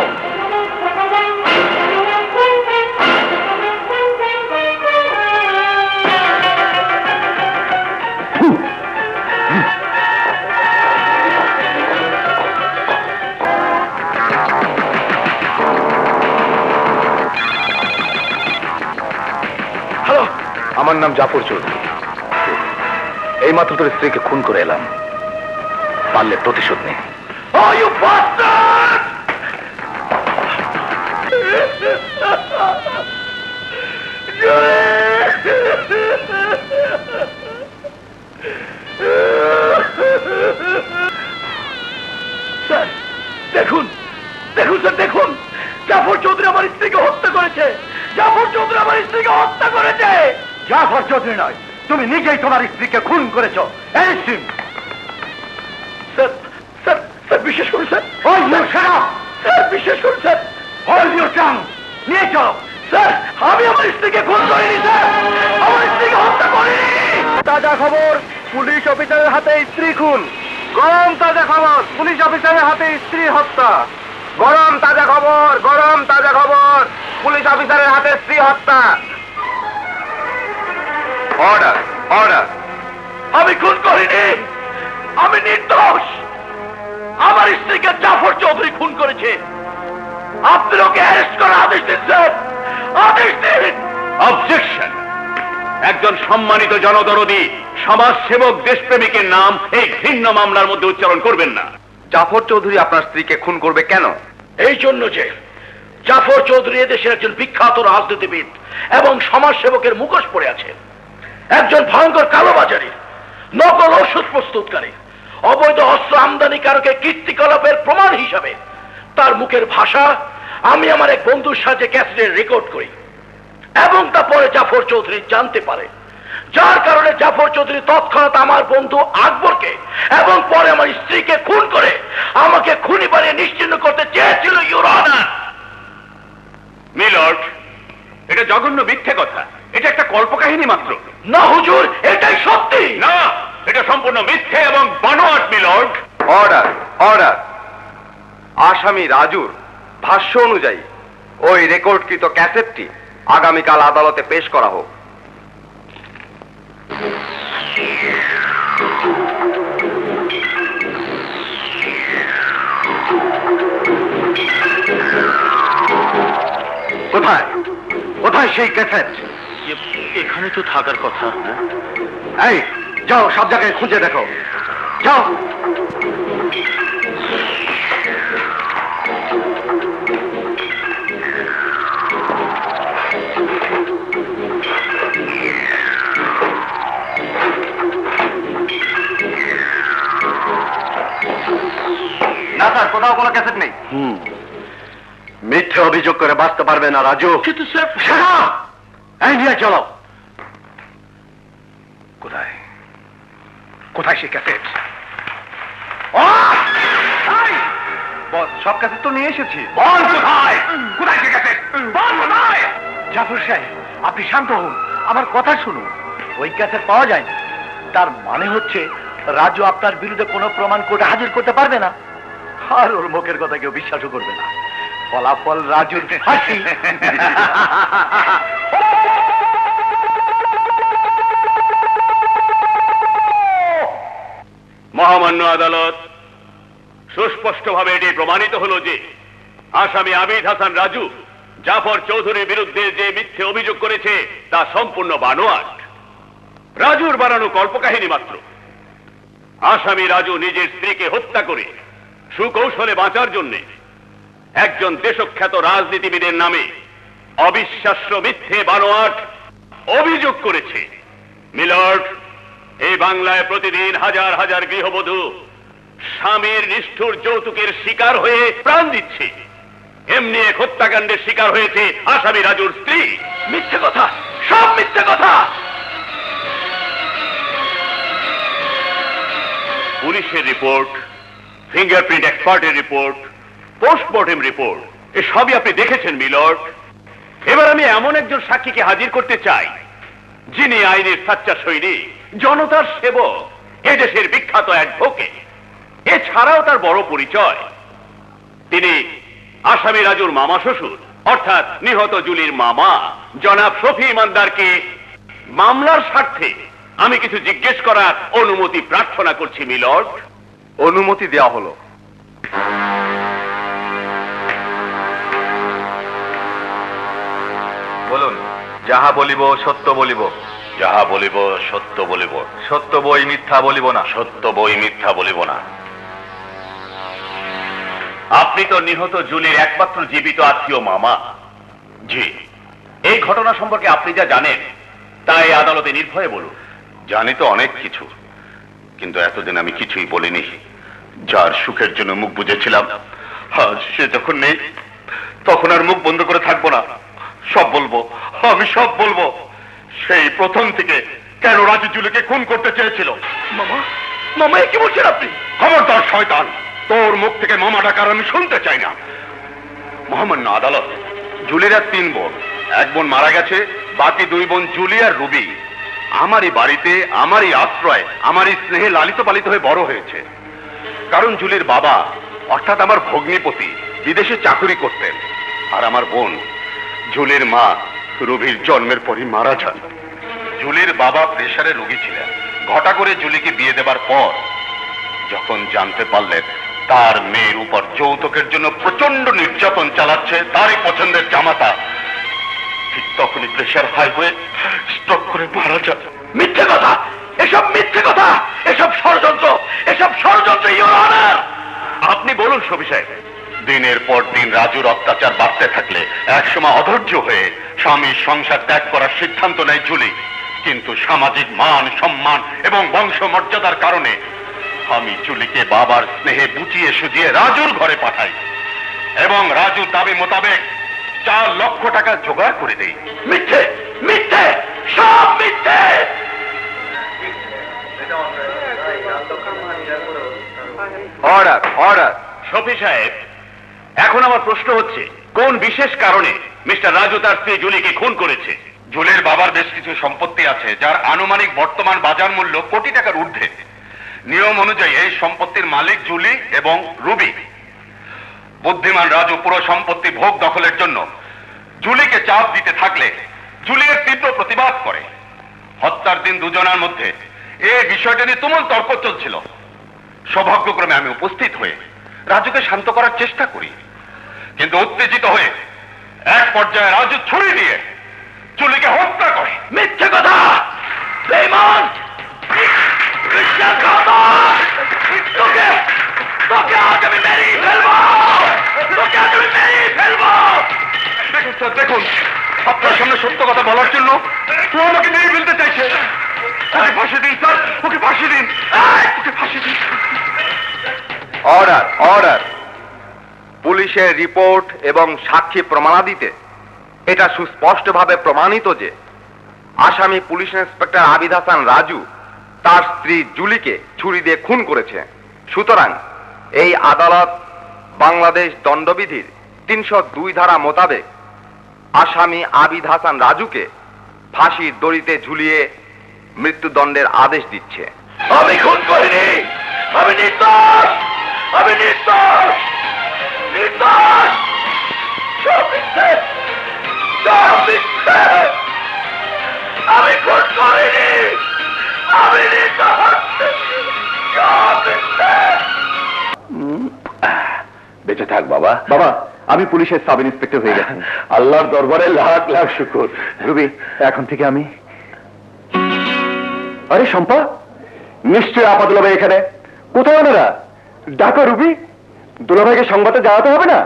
হ্যালো, আমার নাম জাফর চৌধুরী। এইমাত্র তোর স্ত্রীকে খুন করে এলাম, পারলে প্রতিশোধ নে। Oh, you bastard! স্যার দেখুন, দেখুন স্যার, দেখুন, জাফর চৌধুরী আমার স্ত্রীকে হত্যা করেছে। জাফর চৌধুরী আমার স্ত্রীকে হত্যা করেছে। জাফর চৌধুরী নয়, তুমি নিজেই তোমার স্ত্রীকে খুন করেছ। এই সিং, স্যার, স্যার, স্যার বিশ্বাস করুন sir. hold your shut up! Sir বিশ্বাস করুন স্যার। Hold your tongue! নিয়ে চলো। স্যার আমি আমার স্ত্রীকে খুন করিনি স্যার, আমার স্ত্রীকে হত্যা করিনি। তাজা খবর, পুলিশ অফিসারের হাতে স্ত্রী খুন। গরম তাজা খবর, পুলিশ অফিসারের হাতে স্ত্রী হত্যা। গরম তাজা খবর, গরম তাজা খবর, পুলিশ অফিসারের হাতে স্ত্রী হত্যা। Order, order. আমি খুন করিনি, আমি নির্দোষ। আমার স্ত্রীকে জাফর চৌধুরী খুন করেছে। আপনি ওকে অ্যারেস্ট করার আদেশ দিন স্যার, আদেশ দিন। অবজেকশন! একজন সম্মানিত জনদরদী সমাজসেবক দেশপ্রেমিকের নাম এই ঘৃণ্য মামলার মধ্যে উচ্চারণ করবেন না। জাফর চৌধুরী আপনার স্ত্রীকে খুন করবে কেন? এই জন্য যে জাফর চৌধুরী এদেশের একজন বিখ্যাত রাজনীতিবিদ এবং সমাজসেবকের মুখোশ পড়ে আছে, একজন ভয়ঙ্কর কালোবাজারি, নকল ওষুধ প্রস্তুতকারী, অবৈধ অস্ত্র আমদানিকারকে কীর্তিকলাপের প্রমাণ হিসাবে তার মুখের ভাষা আমি আমার এক বন্ধুর সাথে ক্যাসেটে রেকর্ড করি, এবং তা পরে জাফর চৌধুরী জানতে পারে, যার কারণে জাফর চৌধুরী তৎক্ষণাৎ আমার বন্ধু আকবরকে এবং পরে আমার স্ত্রীকে খুন করে আমাকে খুনি বানিয়ে নিশ্চিহ্ন করতে চেয়েছিল ইউর অনার। মিলর্ড, এটা জঘন্য মিথ্যে কথা, এটা একটা কল্পকাহিনী মাত্র। না হুজুর, এটাই সত্যি। না, এটা সম্পূর্ণ মিথ্যে এবং বানোয়াট মিলর্ড। Order, order. আসামি রাজুর ভাষ্য অনুযায়ী ওই রেকর্ডকৃত ক্যাসেটটি আগামীকাল আদালতে পেশ করা হোক। কোথায়, কোথায় সেই ক্যাসেট? এখানে তো থাকার কথা। এই যাও, সব জায়গায় খুঁজে দেখো, যাও। না স্যার, কোথাও কোনো ক্যাসেট নেই। মিথ্যে অভিযোগ করে বাঁচতে পারবে না রাজু। কিন্তু স্যার, এই নিয়ে চলো। কোথায়, কোথায় সেই ক্যাসেট? বস, সব ক্যাসেট তো নিয়ে এসেছি। বল কোথায়, কোথায় সে ক্যাসেট? বল কোথায়? জাফর সাহেব, আপনি শান্ত হন, আমার কথা শুনুন। সই ক্যাসেট পাওয়া যায় না, তার মানে হচ্ছে রাজু আপনার বিরুদ্ধে কোনো প্রমাণ কোর্টে হাজির করতে পারবে না, আর ওর মুখের কথা কেউ বিশ্বাসও করবে না। ফলাফল রাজুর ফাঁসি। মহামান্য আদালত, সুস্পষ্টভাবে এটি প্রমাণিত হলো যে আসামি আবিদ হাসান রাজু জাফর চৌধুরীর বিরুদ্ধে যে মিথ্যে অভিযোগ করেছে তা সম্পূর্ণ বানোয়াট, রাজুর বানানো কল্পকাহিনী মাত্র। আসামি রাজু নিজের স্ত্রীকে হত্যা করে সুকৌশলে বাঁচার জন্য একজন দেশখ্যাত রাজনীতিবিদের নামে অবিশ্বাস্য মিথ্যে বানোয়াট অভিযোগ করেছে। মিলর্ড, এই বাংলায় প্রতিদিন হাজার হাজার গৃহবধূ স্বামীর নিষ্ঠুর যৌতুকের শিকার হয়ে প্রাণ দিচ্ছে, এমনি এক হত্যাকাণ্ডের শিকার হয়েছে আসামি রাজুর স্ত্রী। মিথ্যে কথা, সব মিথ্যে কথা। পুলিশের রিপোর্ট, ফিঙ্গারপ্রিন্ট এক্সপার্টের রিপোর্ট, পোস্টমর্টেম রিপোর্ট, এসবই আপনি দেখেছেন মিলর্ড। এবার আমি এমন একজন সাক্ষীকে হাজির করতে চাই যিনি আইনের সাচ্চা সৈনিক, জনতার সেবক, এদেশের বিখ্যাত অ্যাডভোকেট। এছাড়াও তার বড় পরিচয়, তিনি আসামি রাজুর মামা শ্বশুর, অর্থাৎ নিহত জুলির মামা জনাব শফি ইমানদারকে মামলার স্বার্থে আমি কিছু জিজ্ঞেস করার অনুমতি প্রার্থনা করছি মিলর্ড। অনুমতি দেওয়া হলো। বলুন, যাহা বলিব সত্য বলিব। যাহা বলিব সত্য বলিব। সত্য বই মিথ্যা বলিব না। সত্য বই মিথ্যা বলিব না। আপনি তো নিহত জুলির একমাত্র জীবিত আত্মীয় মামা। জি, এই ঘটনা সম্পর্কে আপনি যা জানেন তাই আদালতে নির্ভয়ে বলুন। জানি তো অনেক কিছু, কিন্তু এতদিন আমি কিছুই বলিনি। যার সুখের জন্য মুখ বুজেছিলাম, আজ সে যখন নেই তখন আর মুখ বন্ধ করে থাকবো না। সব বলবো, আমি সব বলবো। সেই প্রথম থেকে কেন রাজু জুলিকে খুন করতে চেয়েছিল। মামা, মামা কি বলছেন আপনি? খবরদার শয়তান, তোর মুখ থেকে মামা ডাকার আমি শুনতে চাই না। মহামান্য আদালত, জুলির আর 3 বোন, 1 বোন মারা গেছে, বাকি 2 বোন জুলি আর রুবি আমারই বাড়িতে, আমারই আশ্রয়, আমারই স্নেহে লালিত পালিত হয়ে বড় হয়েছে। কারণ জুলির বাবা অর্থাৎ আমার ভগ্নিপতি বিদেশে চাকরি করতেন, আর আমার বোন জুলির মা রুবির জন্মের পরই মারা যান। জুলির বাবা প্রেসারে রোগী ছিলেন। ঘটা করে জুলিকে বিয়ে দেবার পর যখন জানতে পারলেন তার মেয়ের উপর যৌতুকের জন্য প্রচন্ড নির্যাতন চালাচ্ছে তারই পছন্দের জামাতা, ঠিক তখনই প্রেসার হাই হয়ে স্ট্রোক করে মারা যান। মিথ্যে কথা, এসব মিথ্যে কথা, এসব ষড়যন্ত্র, এসব ষড়যন্ত্র ইওর অনার। আপনি বলুন শফি সাহেব। দিনের পর দিন রাজুর অত্যাচার বাড়তে থাকলে একসময় অধৈর্য হয়ে স্বামীর সংসার ত্যাগ করার সিদ্ধান্ত নেয় জুলি। কিন্তু সামাজিক মান সম্মান এবং বংশ মর্যাদার কারণে আমি জুলিকে বাবার স্নেহে বুঝিয়ে সুজিয়ে রাজুর ঘরে পাঠাই এবং রাজুর দাবি মোতাবেক 4 লক্ষ টাকা জোগাড় করে দেই। মিথ্যে, মিথ্যে, সব মিথ্যে। Order, order. শফি সাহেব, এখন আমার প্রশ্ন হচ্ছে কোন বিশেষ কারণে মিস্টার রাজু তার স্ত্রী জুলিকে খুন করেছে? জুলির বাবার বেশ কিছু সম্পত্তি আছে যার আনুমানিক বর্তমান বাজার মূল্য কোটি টাকার ঊর্ধ্বে। নিয়ম অনুযায়ী এই সম্পত্তির মালিক জুলি এবং রুবি। বুদ্ধিমান রাজু পুরো সম্পত্তি ভোগ দখলের জন্য জুলিকে চাপ দিতে থাকলে জুলি এর তীব্র প্রতিবাদ করে। হত্যার দিন দুজনের মধ্যে এই বিষয়টা নিয়ে তুমুল তর্ক চলছিল। সৌভাগ্যক্রমে আমি উপস্থিত হয়ে রাজুকে শান্ত করার চেষ্টা করি, কিন্তু উত্তেজিত হয়ে এক পর্যায়ে রাজু ছুরি দিয়ে জুলিকে হত্যা করে। মিথ্যে কথা, বেঈমান, বিশ্বাসঘাতক। তোকে, তোকে আজ আমি মেরেই ফেলবো, তোকে আজ আমি মেরেই ফেলবো। দেখুন স্যার, দেখুন, আপনার সামনে সত্য কথা বলার জন্য ও আমাকে মেরে ফেলতে চাইছে। ওকে ফাঁসি দিন স্যার, ওকে ফাঁসি দিন, ওকে ফাঁসি দিন। Order, order. পুলিশের রিপোর্ট এবং সাক্ষী প্রমাণাদিতে এটা সুস্পষ্টভাবে প্রমাণিত যে আসামি পুলিশ ইন্সপেক্টর আবিদ হাসান রাজু তার স্ত্রী জুলিকে ছুরি দিয়ে খুন করেছে। সুতরাং এই আদালত বাংলাদেশ দণ্ডবিধির 302 ধারা মোতাবেক আসামি আবিদ হাসান রাজুকে ফাঁসির দড়িতে ঝুলিয়ে মৃত্যুদণ্ডের আদেশ দিচ্ছে। আমি খুন করিনি, আমি নির্দোষ, আমি নির্দোষ, নির্দোষ। সব মিথ্যে, সব মিথ্যে। আমি খুন করিনি, আমি নির্দোষ, সব মিথ্যে। বেঁচে থাক বাবা। বাবা, আমি পুলিশের সাব ইন্সপেক্টর হয়ে গেছি। আল্লাহর দরবারে লাখ লাখ শুকর। রুবি, এখন থেকে আমি। আরে শম্পা, নিশ্চয়ই আপা দুলাভাই এখানে। কোথায় ওনারা? ডাকো রুবি, দুলাভাইকে সংবাদটা জানাতে হবে না?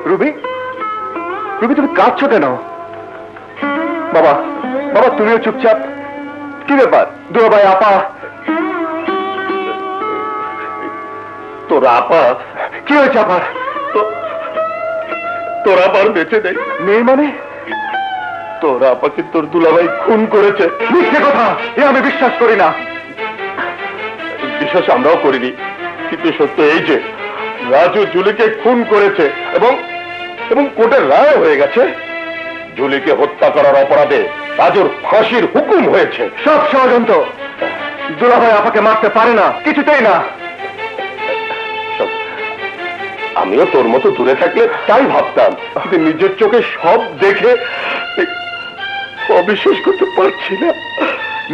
রুবি, রুবি তুমি কাঁদছো কেন? বাবা, বাবা তুমিও চুপচাপ। কি ব্যাপার? দুলাভাই, আপা? তোর আপা? কি হয়েছে আপার? তোর আপার বেঁচে নেই। নেই মানে? তোর আপাকে তোর দুলাভাই খুন করেছে। মিথ্যে কথা, এ আমি বিশ্বাস করি না। বিশ্বাস আমরাও করিনি, কিন্তু সত্য এই যে রাজু জুলিকে খুন করেছে এবং এবং কোর্টের রায় হয়ে গেছে। জুলিকে হত্যা করার অপরাধে রাজুর ফাঁসির হুকুম হয়েছে। সব ষড়যন্ত্র। দুলাভাই আপাকে মারতে পারে না, কিছুতেই না। শোন, আমিও তোর মতো দূরে থাকলে তাই ভাবতাম, কিন্তু নিজের চোখে সব দেখে অবিশ্বাস করতে পারছি না।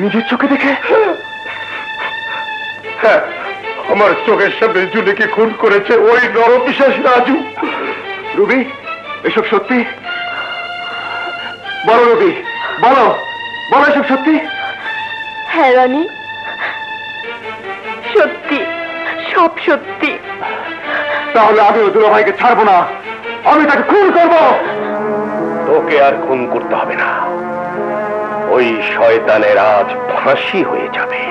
নিজের চোখে দেখে? হ্যাঁ, আমার চোখের সামনে জুলিকে খুন করেছে ওই নরপিশাচ রাজু। রুবি, এসব সত্যি? বলো রুবি, বলো, বলো এসব সত্যি? হ্যাঁ রানী, সত্যি, সব সত্যি। তাহলে আমি ও দুলাভাইকে ছাড়বো না, আমি তাকে খুন করবো। তোকে আর খুন করতে হবে না, ওই শয়তানের আজ ফাঁসি হয়ে যাবে,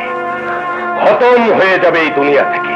খতম হয়ে যাবে এই দুনিয়া থেকে।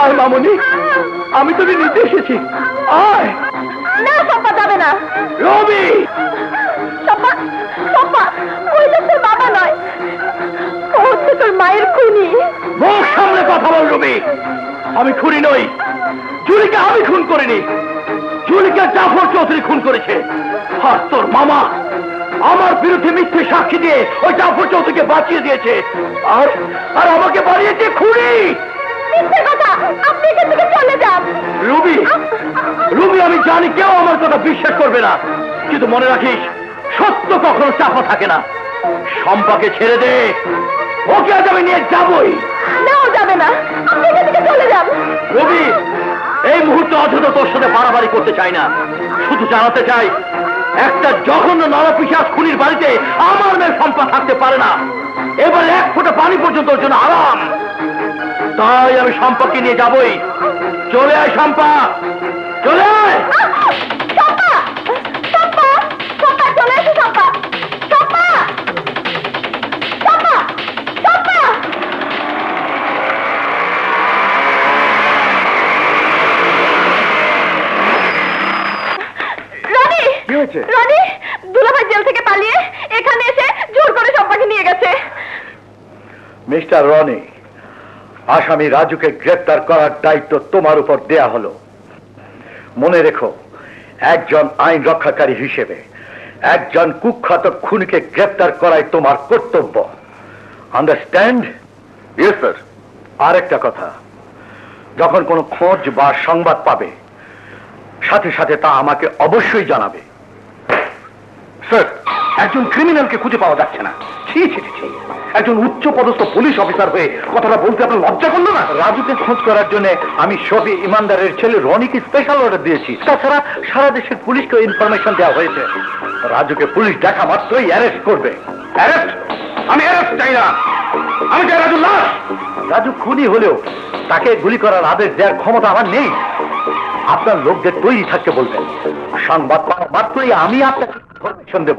আয় মামনি, আমি তোকে নিতে এসেছি। আয়। না শম্পা, যাবে না। রবি! শম্পা, শম্পা, ওই তো তোর বাবা নয়, ও হচ্ছে তোর মায়ের খুনি। মুখ সামনে কথা বল রবি। আমি খুনি নই, জুলিকে আমি খুন করিনি, জুলিকে জাফর চৌধুরী খুন করেছে। আর তোর মামা আমার বিরুদ্ধে মিথ্যে সাক্ষী দিয়ে ওই জাফর চৌধুরীকে বাঁচিয়ে দিয়েছে, আর আর আমাকে বানিয়েছে খুনি। মিথ্যে কথা, আপনি এখান থেকে চলে যান। রুবি, রুবি, আমি জানি কেউ আমার কথা বিশ্বাস করবে না, কিন্তু মনে রাখিস সত্য কখনো চাপা থাকে না। শম্পাকে ছেড়ে দে, ওকে আজ আমি নিয়ে যাবই। নাও যাবে না, আপনি এখান থেকে চলে যান। রবি, এই মুহূর্তে অযথা তোর সাথে বাড়াবাড়ি করতে চাই না, শুধু জানাতে চাই একটা জঘন্য নরপিশাচ খুনির বাড়িতে আমার মেয়ে শম্পা থাকতে পারে না। এবার এক ফোঁটা পানি পর্যন্ত ওর জন্য আরাম। তাই আমি শম্পাকে নিয়ে যাবই। চলে আয় শম্পা, চলে আয়। শম্পা, শম্পা, শম্পা, চলে এসো শম্পা, শম্পা, শম্পা, শম্পা। রনি, কি হয়েছে? রনি, দুলাভাই জেল থেকে পালিয়ে এখানে এসে জোর করে শম্পাকে নিয়ে গেছে। মিস্টার রনি, আসামি রাজুকে গ্রেফতার করার দায়িত্ব তোমার উপর দেয়া হলো। মনে রেখো, একজন আইন রক্ষাকারী হিসেবে একজন কুখ্যাত খুনিকে গ্রেফতার করাই তোমার কর্তব্য। আন্ডারস্ট্যান্ড? Yes sir. আরেকটা কথা, যখন কোনো খোঁজ বা সংবাদ পাবে সাথে সাথে তা আমাকে অবশ্যই জানাবে। স্যার, একজন ক্রিমিনালকে খুঁজে পাওয়া যাচ্ছে না। ছি ছি ছি ছি। একজন উচ্চ পদস্থ পুলিশ অফিসার হয়ে কথাটা বলতে আপনার লজ্জা করলো না? রাজুকে খোঁজ করার জন্য আমি শফি ইমানদারের ছেলে রনিকে স্পেশাল অর্ডার দিয়েছি। তাছাড়া সারা দেশের পুলিশকে ইনফরমেশন দেওয়া হয়েছে। রাজুকে পুলিশ দেখা মাত্রই অ্যারেস্ট করবে। অ্যারেস্ট? আমি অ্যারেস্ট চাই না, আমি চাই রাজুর লাশ। রাজু খুনি হলেও তাকে গুলি করার আদেশ দেওয়ার ক্ষমতা আমার নেই। আপনার লোকদের তৈরি থাকতে বলবেন। সংবাদ পাওয়া মাত্রই আমি আপনাকে ইনফরমেশন দেব।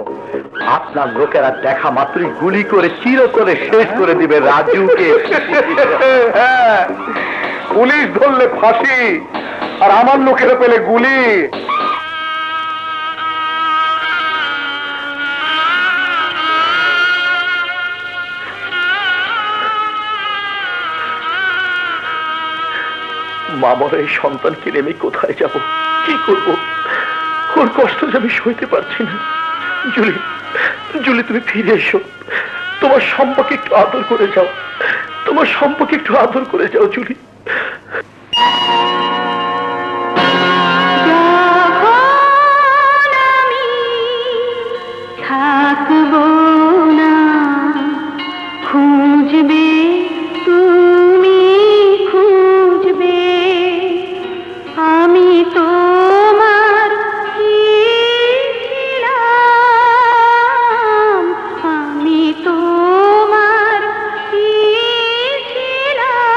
আপনার লোকেরা দেখা মাত্রই গুলি করে চির করে শেষ করে দিবে রাজুকে। হ্যাঁ, পুলিশ ধরলে ফাঁসি, আর আমার লোকেরা পেলে গুলি। মামার এই সন্তানকে নিয়ে আমি কোথায় যাব, কি করব? ওর কষ্ট যে আমি সইতে পারছি না। জুলি, জুলি, তুমি ফিরে এসো। তোমার সম্পর্কে একটু আদর করে যাও, তোমার সম্পর্কে একটু আদর করে যাও জুলি। থাকবো না, খুঁজবে তুমি, খুঁজবে আমি তোমার কি ছিলাম, আমি তোমার কি ছিলাম।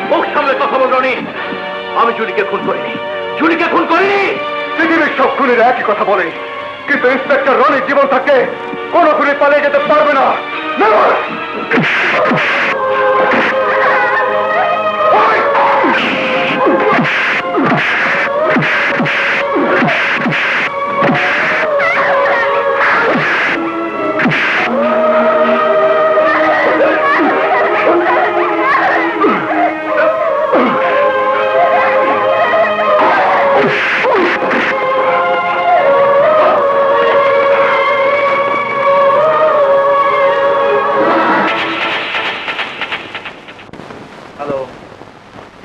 মুখ সামলে কথা বল রনি। আমি জুলিকে খুন করিনি, জুলিকে খুন করিনি। পৃথিবীর সব খুনিরা একই কথা বলে, কিন্তু ইন্সপেক্টর রনির জীবন থাকতে কোনো খুনি পালিয়ে যেতে পারবে না। Never!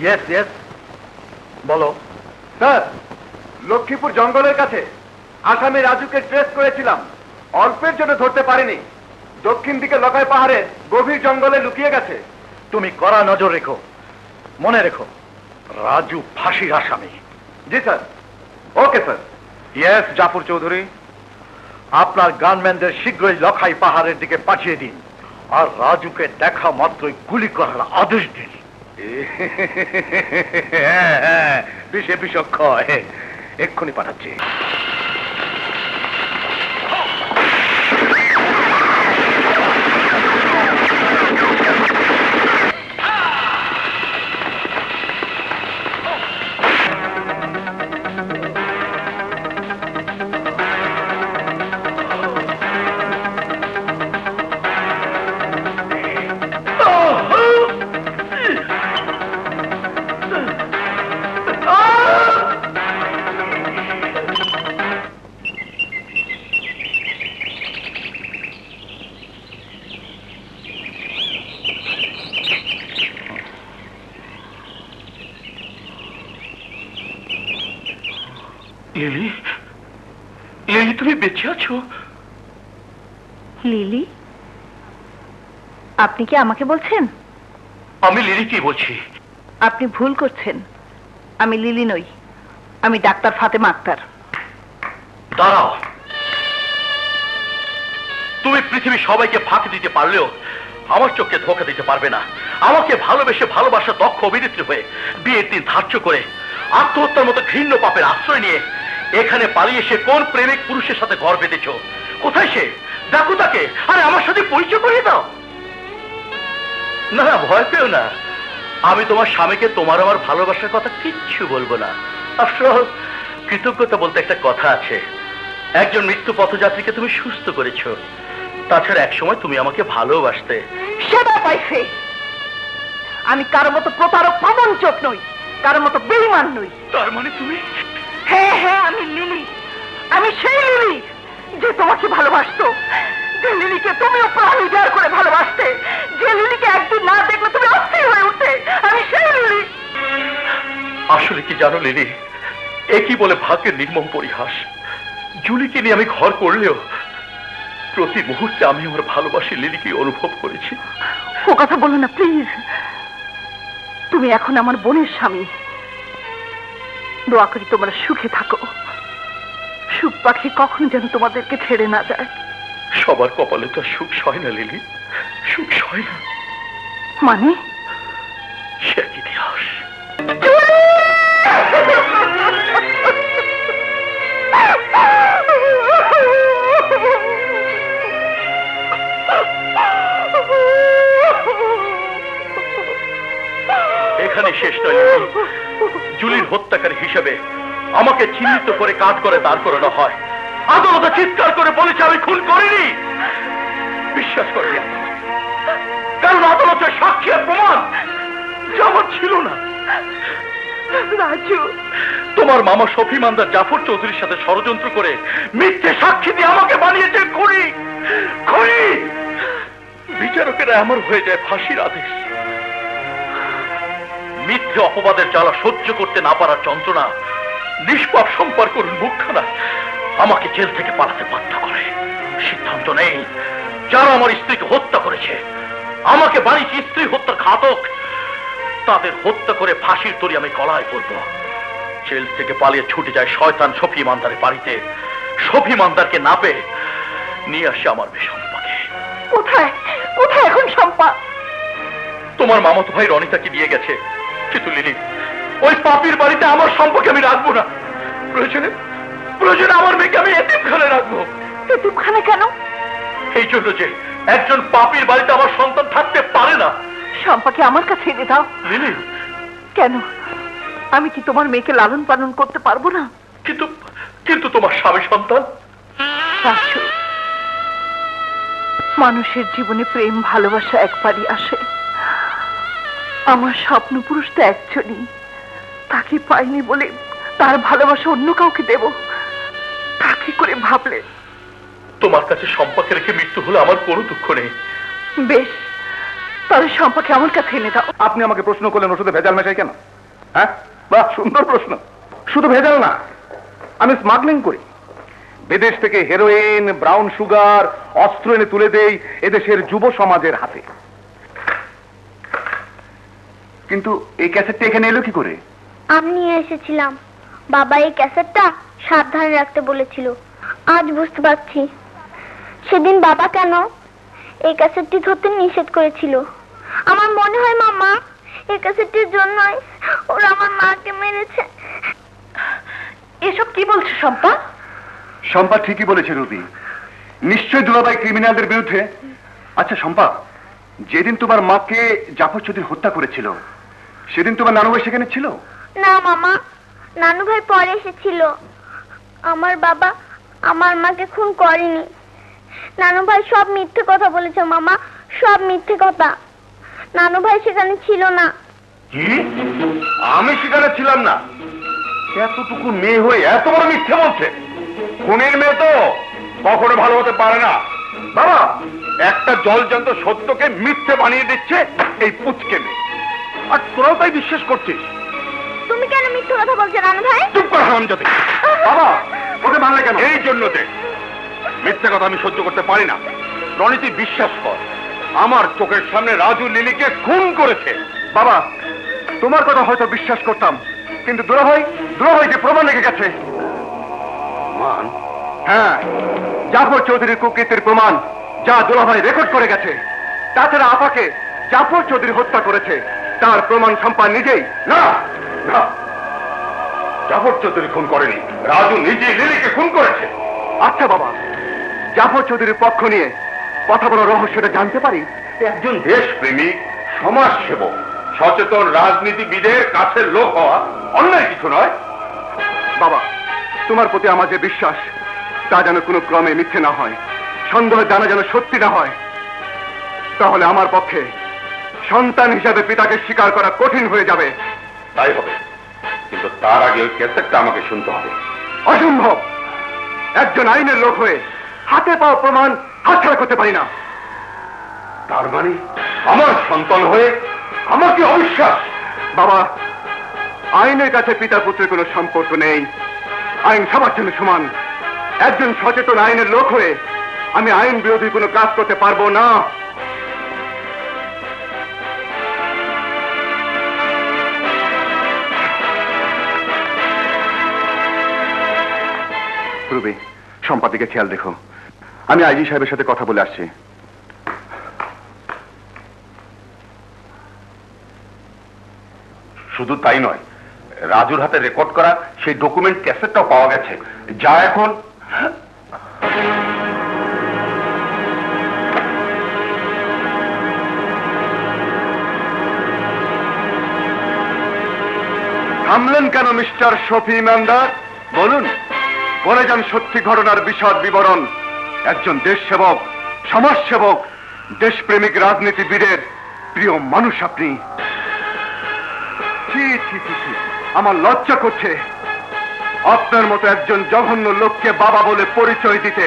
ইয়েস ইয়েস, বলো। স্যার, লক্ষ্মীপুর জঙ্গলের কাছে আসামি রাজুকে ট্রেস করেছিলাম, অল্পের জন্য ধরতে পারিনি। দক্ষিণ দিকে লকাই পাহাড়ের গভীর জঙ্গলে লুকিয়ে গেছে। তুমি কড়া নজর রেখো, মনে রেখো রাজু ফাঁসির আসামি। জি sir. Okay sir. Yes Jafar Chowdhury, আপনার গানম্যানদের শীঘ্রই লখাই পাহাড়ের দিকে পাঠিয়ে দিন, আর রাজুকে দেখা মাত্রই গুলি করার আদেশ দিন। হ্যাঁ, বিষে বিষক্ষয়, এক্ষুনি পাঠাচ্ছি। লিলি, লিলি তুমি বেঁচে আছো? লিলি? আপনি কি আমাকে বলছেন? আমি লিলিকে বলছি। আপনি ভুল করছেন, আমি লিলি নই, আমি ডাক্তার ফাতেমা আক্তার। দাঁড়াও, তুমি পৃথিবীর সবাইকে ফাঁকি দিতে পারলেও আমার চোখকে ধোঁকা দিতে পারবে না। আমাকে ভালোবেসে ভালোবাসা দক্ষ অভিনেত্রী হয়ে বিয়ের দিন ধার্য করে আত্মহত্যার মতো ঘৃণ্য পাপের আশ্রয় নিয়ে এখানে পালিয়ে এসে কোন প্রেমিক পুরুষের সাথে ঘর বেঁধেছ? কোথায় সে? ডাকো তাকে, আরে আমার সাথে পরিচয় করিয়ে দাও। না না, ভয় পেও না, আমি তোমার স্বামীকে তোমার আমার ভালোবাসার কথা কিচ্ছু বলবো না। আফটার কৃতজ্ঞতা বলতে একটা কথা আছে, একজন মৃত্যু পথযাত্রীকে তুমি সুস্থ করেছো, তাছাড়া একসময় তুমি আমাকে ভালোবাসতে। সেটা পাইছে। আমি কারো মতো প্রতারক প্রবঞ্চক নই, কারো মতো বেঈমান নই। তার মানে তুমি? হ্যাঁ হ্যাঁ, আমি লিলি, আমি সেই লিলি যে তোমাকে ভালোবাসতো, যে লিলিকে তুমিও প্রাণ উজাড় করে ভালোবাসতে, যে লিলিকে একদিন না দেখলে তুমি অস্থির হয়ে উঠতে। আমি সেই লিলি। আসলে কি জানো লিলি, একই বলে ভাগ্যের নির্মম পরিহাস। জুলিকে নিয়ে আমি ঘর করলেও প্রতি মুহূর্তে আমি আমার ভালোবাসি লিলিকে অনুভব করেছি। ও কথা বলো না প্লিজ। তুমি এখন আমার বোনের স্বামী। দোয়া করি তোমরা সুখে থাকো, সুখ পাখি কখনো যেন তোমাদেরকে ছেড়ে না যায়। সবার কপালে তো সুখ সয় না লিলি, সুখ সয় না। মানে? সে এক ইতিহাস। এখানে শেষ নয় লিলি। জুলির হত্যাকারী হিসেবে আমাকে চিহ্নিত করে কাজ করে দাঁড় করানো হয়। আদালতে চিৎকার করে বলেছে আমি খুন করিনি। বিশ্বাস করি, কারণ আদালতের সাক্ষী আর প্রমাণ আমার ছিল না। রাজু, তোমার মামা শফি মান্দার জাফর চৌধুরীর সাথে ষড়যন্ত্র করে মিথ্যে সাক্ষী দিয়ে আমাকে বানিয়েছে খুনি। খুনি! বিচারকেরা আমার হয়ে যায় ফাঁসির আদেশ। মিথ্যে অপবাদের জ্বালা সহ্য করতে না পারার যন্ত্রণা নিষ্পাপ সম্পর্কের মুখখানা আমাকে জেল থেকে পালাতে বাধ্য করে। সিদ্ধান্ত নেই, যারা আমার স্ত্রীকে হত্যা করেছে, আমাকে বানিয়েছে স্ত্রী হত্যার ঘাতক, তাদের হত্যা করে ফাঁসির তরি আমি গলায় পড়ব। জেল থেকে পালিয়ে ছুটে যায় শয়তান শফি ইমানদারের বাড়িতে। শফি ইমানদারকে না পেয়ে নিয়ে আসে আমার বিষম্পাকে। কোথায় কোথায় এখন শম্পা? তোমার মামাতো ভাই রনিতাকে নিয়ে গেছে, কিন্তু লিলি ওই পাপির বাড়িতে আমার সম্পর্কে আমি রাখবো না। প্রয়োজনে প্রয়োজনে আমার মেয়েকে আমি এতিমখানে রাখবো। এতিমখানে কেন? এই জন্য যে একজন পাপির বাড়িতে আমার সন্তান থাকতে পারে না। শম্পাকে আমার কাছে এনে দাও। লিলি, কেন? আমি কি তোমার মেয়েকে লালন পালন করতে পারবো না? কিন্তু কিন্তু তোমার স্বামী সন্তান। রাজু, মানুষের জীবনে প্রেম ভালোবাসা একবারই আসে। আমার স্বপ্ন পুরুষ তো একজনই, তাকে পাইনি বলে তার ভালোবাসা অন্য কাউকে দেব, তাকে করে ভাবলে? তোমার কাছে সম্পাকে রেখে মৃত্যু হলে আমার কোনো দুঃখ নেই। বেশ, তাহলে সম্পাকে আমার কাছে এনে দাও। আপনি আমাকে প্রশ্ন করলেন ওষুধে ভেজাল মেশাই কেন? হ্যাঁ, বাহ, সুন্দর প্রশ্ন। শুধু ভেজাল না, আমি স্মাগলিং করি। বিদেশ থেকে হেরোইন, ব্রাউন সুগার, অস্ত্র এনে তুলে দেই এদেশের যুব সমাজের হাতে। কিন্তু এই ক্যাসেটটা এখানে এলো কি করে? আমি নিয়ে এসেছিলাম। বাবা এই ক্যাসেটটা সাবধানে রাখতে বলেছিল। আজ বুঝতে পারছি সেদিন বাবা কেন এই ক্যাসেটটি ধরতে নিষেধ করেছিল। আমার মনে হয় মামা এই ক্যাসেটটির জন্যই ওরা আমার মাকে মেরেছে। এসব কি বলছো শম্পা? শম্পা ঠিকই বলেছে রবি, নিশ্চয় দুলাভাই ক্রিমিনালদের বিরুদ্ধে। আচ্ছা শম্পা, যেদিন তোমার মাকে জাফর চৌধুরী হত্যা করেছিল সেদিন তোমার নানু ভাই সেখানে ছিল? না মামা, নানু ভাই পরে এসেছিল। আমার বাবা আমার মাকে খুন করেনি। নানু ভাই সব মিথ্যে কথা বলেছে মামা, সব মিথ্যে কথা। নানু ভাই সেখানে ছিল না। কি? আমি সেখানে ছিলাম না? এতটুকু মেয়ে হয়ে এত বড় মিথ্যে বলছে? খুনের মেয়ে তো কখনো ভালো হতে পারে না। বাবা, একটা জলজান্ত সত্যকে মিথ্যে বানিয়ে দিচ্ছে এই পুচকে মেয়ে, আর তোরাও তাই বিশ্বাস করছিস? তুমি কেন মিথ্যে কথা বলছো নানু ভাই? চুপ কর হারামজাদী। বাবা, ওকে মারলে কেন? এই জন্যতে মিথ্যে কথা আমি সহ্য করতে পারি না। রনি, তুই বিশ্বাস কর, আমার চোখের সামনে রাজু লিলিকে খুন করেছে। বাবা, তোমার কথা হয়তো বিশ্বাস করতাম, কিন্তু দুলাভাই যে প্রমাণ রেখে গেছে। মান? হ্যাঁ, জাফর চৌধুরীর কুকীর্তির প্রমাণ যা দুলাভাই রেকর্ড করে গেছে। তাছাড়া আপাকে জাফর চৌধুরী হত্যা করেছে তার প্রমাণ শম্পা নিজেই। না না, জাফর চৌধুরী খুন করেনি, রাজু নিজেই লিলিকে খুন করেছে। আচ্ছা বাবা, জাফর চৌধুরীর পক্ষ নিয়ে কথা বলার রহস্যটা জানতে পারি? একজন দেশপ্রেমিক, সমাজসেবক, সচেতন রাজনীতিবিদের কাছের লোক হওয়া অন্যায় কিছু নয়। বাবা, তোমার প্রতি আমার যে বিশ্বাস তা যেন কোনো ক্রমে মিথ্যে না হয়, সন্দেহের জানা যেন সত্যি না হয়। তাহলে আমার পক্ষে সন্তান হিসাবে পিতাকে স্বীকার করা কঠিন হয়ে যাবে। তাই হবে, কিন্তু তার আগে ওই ক্যাসেটটা আমাকে শুনতে হবে। অসম্ভব! একজন আইনের লোক হয়ে হাতে পাওয়া প্রমাণ হাতছাড়া করতে পারি না। তার মানে আমার সন্তান হয়ে আমাকে অবিশ্বাস? বাবা, আইনের কাছে পিতা পুত্রের কোনো সম্পর্ক নেই। আইন সবার জন্য সমান। একজন সচেতন আইনের লোক হয়ে আমি আইন বিরোধী কোনো কাজ করতে পারবো না। রুবি, সম্পাদিকে খেয়াল রেখো। আমি আইজি সাহেবের সাথে কথা বলে আসছি। শুধু তাই নয়, রাজুর হাতে রেকর্ড করা সেই ডকুমেন্ট ক্যাসেটটাও পাওয়া গেছে, যা এখন থামলেন কেন মিস্টার শফি ইমানদার? বলুন, বলে যান সত্যি ঘটনার বিশদ বিবরণ। একজন দেশ সেবক, সমাজ সেবক, দেশপ্রেমিক রাজনীতিবিদের প্রিয় মানুষ আপনি। ছি ছি ছি ছি, আমার লজ্জা করছে আপনার মতো একজন জঘন্য লোককে বাবা বলে পরিচয় দিতে।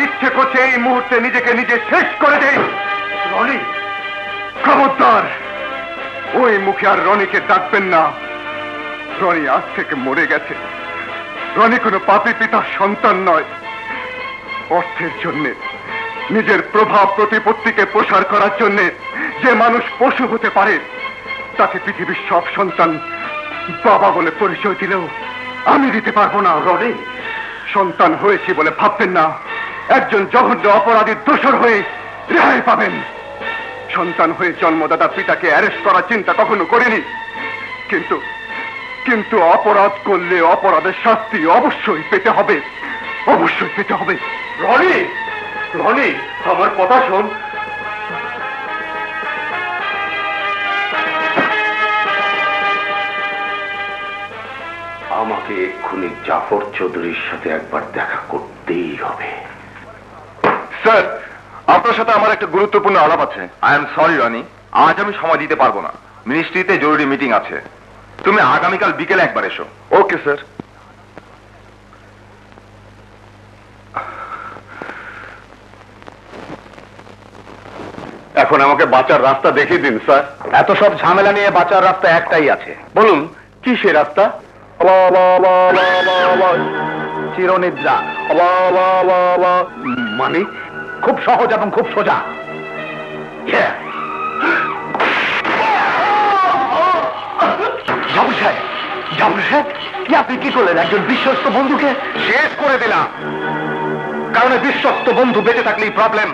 ইচ্ছে করছে এই মুহূর্তে নিজেকে নিজে শেষ করে দেই। রনি, খবরদার ওই মুখে আর রনিকে ডাকবেন না। রনি আজ থেকে মরে গেছে। রনি কোনো পাপী পিতার সন্তান নয়। অর্থের জন্য, নিজের প্রভাব প্রতিপত্তিকে প্রসার করার জন্য যে মানুষ পশু হতে পারে, তাকে পৃথিবীর সব সন্তান বাবা বলে পরিচয় দিলেও আমি দিতে পারবো না। রনি, সন্তান হয়েছি বলে ভাববেন না একজন জঘন্য অপরাধীর দোষর হয়ে রেহাই পাবেন। সন্তান হয়ে জন্মদাতা পিতাকে অ্যারেস্ট করার চিন্তা কখনো করিনি, কিন্তু কিন্তু অপরাধ করলে অপরাধের শাস্তি অবশ্যই পেতে হবে, অবশ্যই পেতে হবে। রনি, রনি, আমার কথা শোন। আমাকে এক্ষুনি জাফর চৌধুরীর সাথে একবার দেখা করতেই হবে। স্যার, আপনার সাথে আমার একটা গুরুত্বপূর্ণ আলাপ আছে। আই এম সরি রনি, আজ আমি সময় দিতে পারবো না, মিনিস্ট্রিতে জরুরি মিটিং আছে। তুমি আগামীকাল বিকেলে একবার এসো। Okay sir. এখন আমাকে বাঁচার রাস্তা দেখিয়ে দিন স্যার। এত সব ঝামেলা নিয়ে বাঁচার রাস্তা একটাই আছে। বলুন কি সে রাস্তা? চিরনিদ্রা। মানে খুব সহজ এবং খুব সোজা। জাফর সাহেব, জাফর সাহেব, কি আপনি কি করলেন? একজন বিশ্বস্ত বন্ধুকে শেষ করে দিলাম। কারণ এই বিশ্বস্ত বন্ধু বেঁচে থাকলেই প্রবলেম।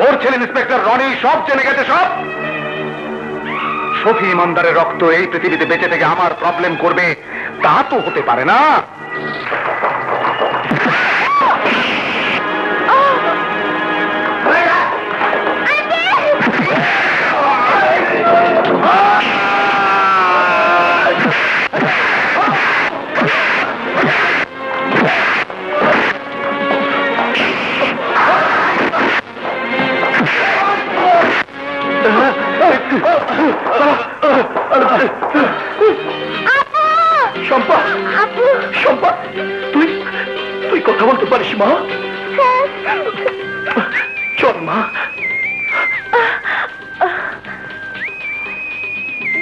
ওর ছেলে ইন্সপেক্টর রনি সব জেনে গেছে, সব। শফি ইমানদারের রক্ত এই পৃথিবীতে বেঁচে থেকে আমার প্রবলেম করবে তা তো হতে পারে না। শম্পা, শম্পা, তুই তুই কথা বলতে পারিস মা? চল মা।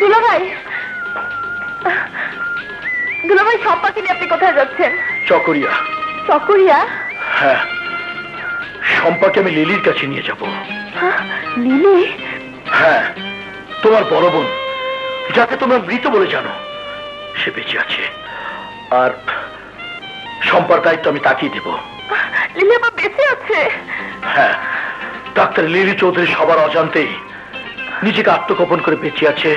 দুলাভাই, দুলাভাই, শম্পাকে নিয়ে আপনি কোথায় যাচ্ছেন? চকরিয়া। চকরিয়া? হ্যাঁ, শম্পাকে আমি লিলির কাছে নিয়ে যাব। লিলি? হ্যাঁ, তোমার বড় বোন, যাকে তোমরা মৃত বলে জানো, সে বেঁচে আছে। আর শম্পার দায়িত্ব আমি তাকিয়ে দেব। লিলি আবার বেঁচে আছে? হ্যাঁ, ডাক্তার লিলি চৌধুরী সবার অজান্তেই নিজেকে আত্মগোপন করে বেঁচে আছে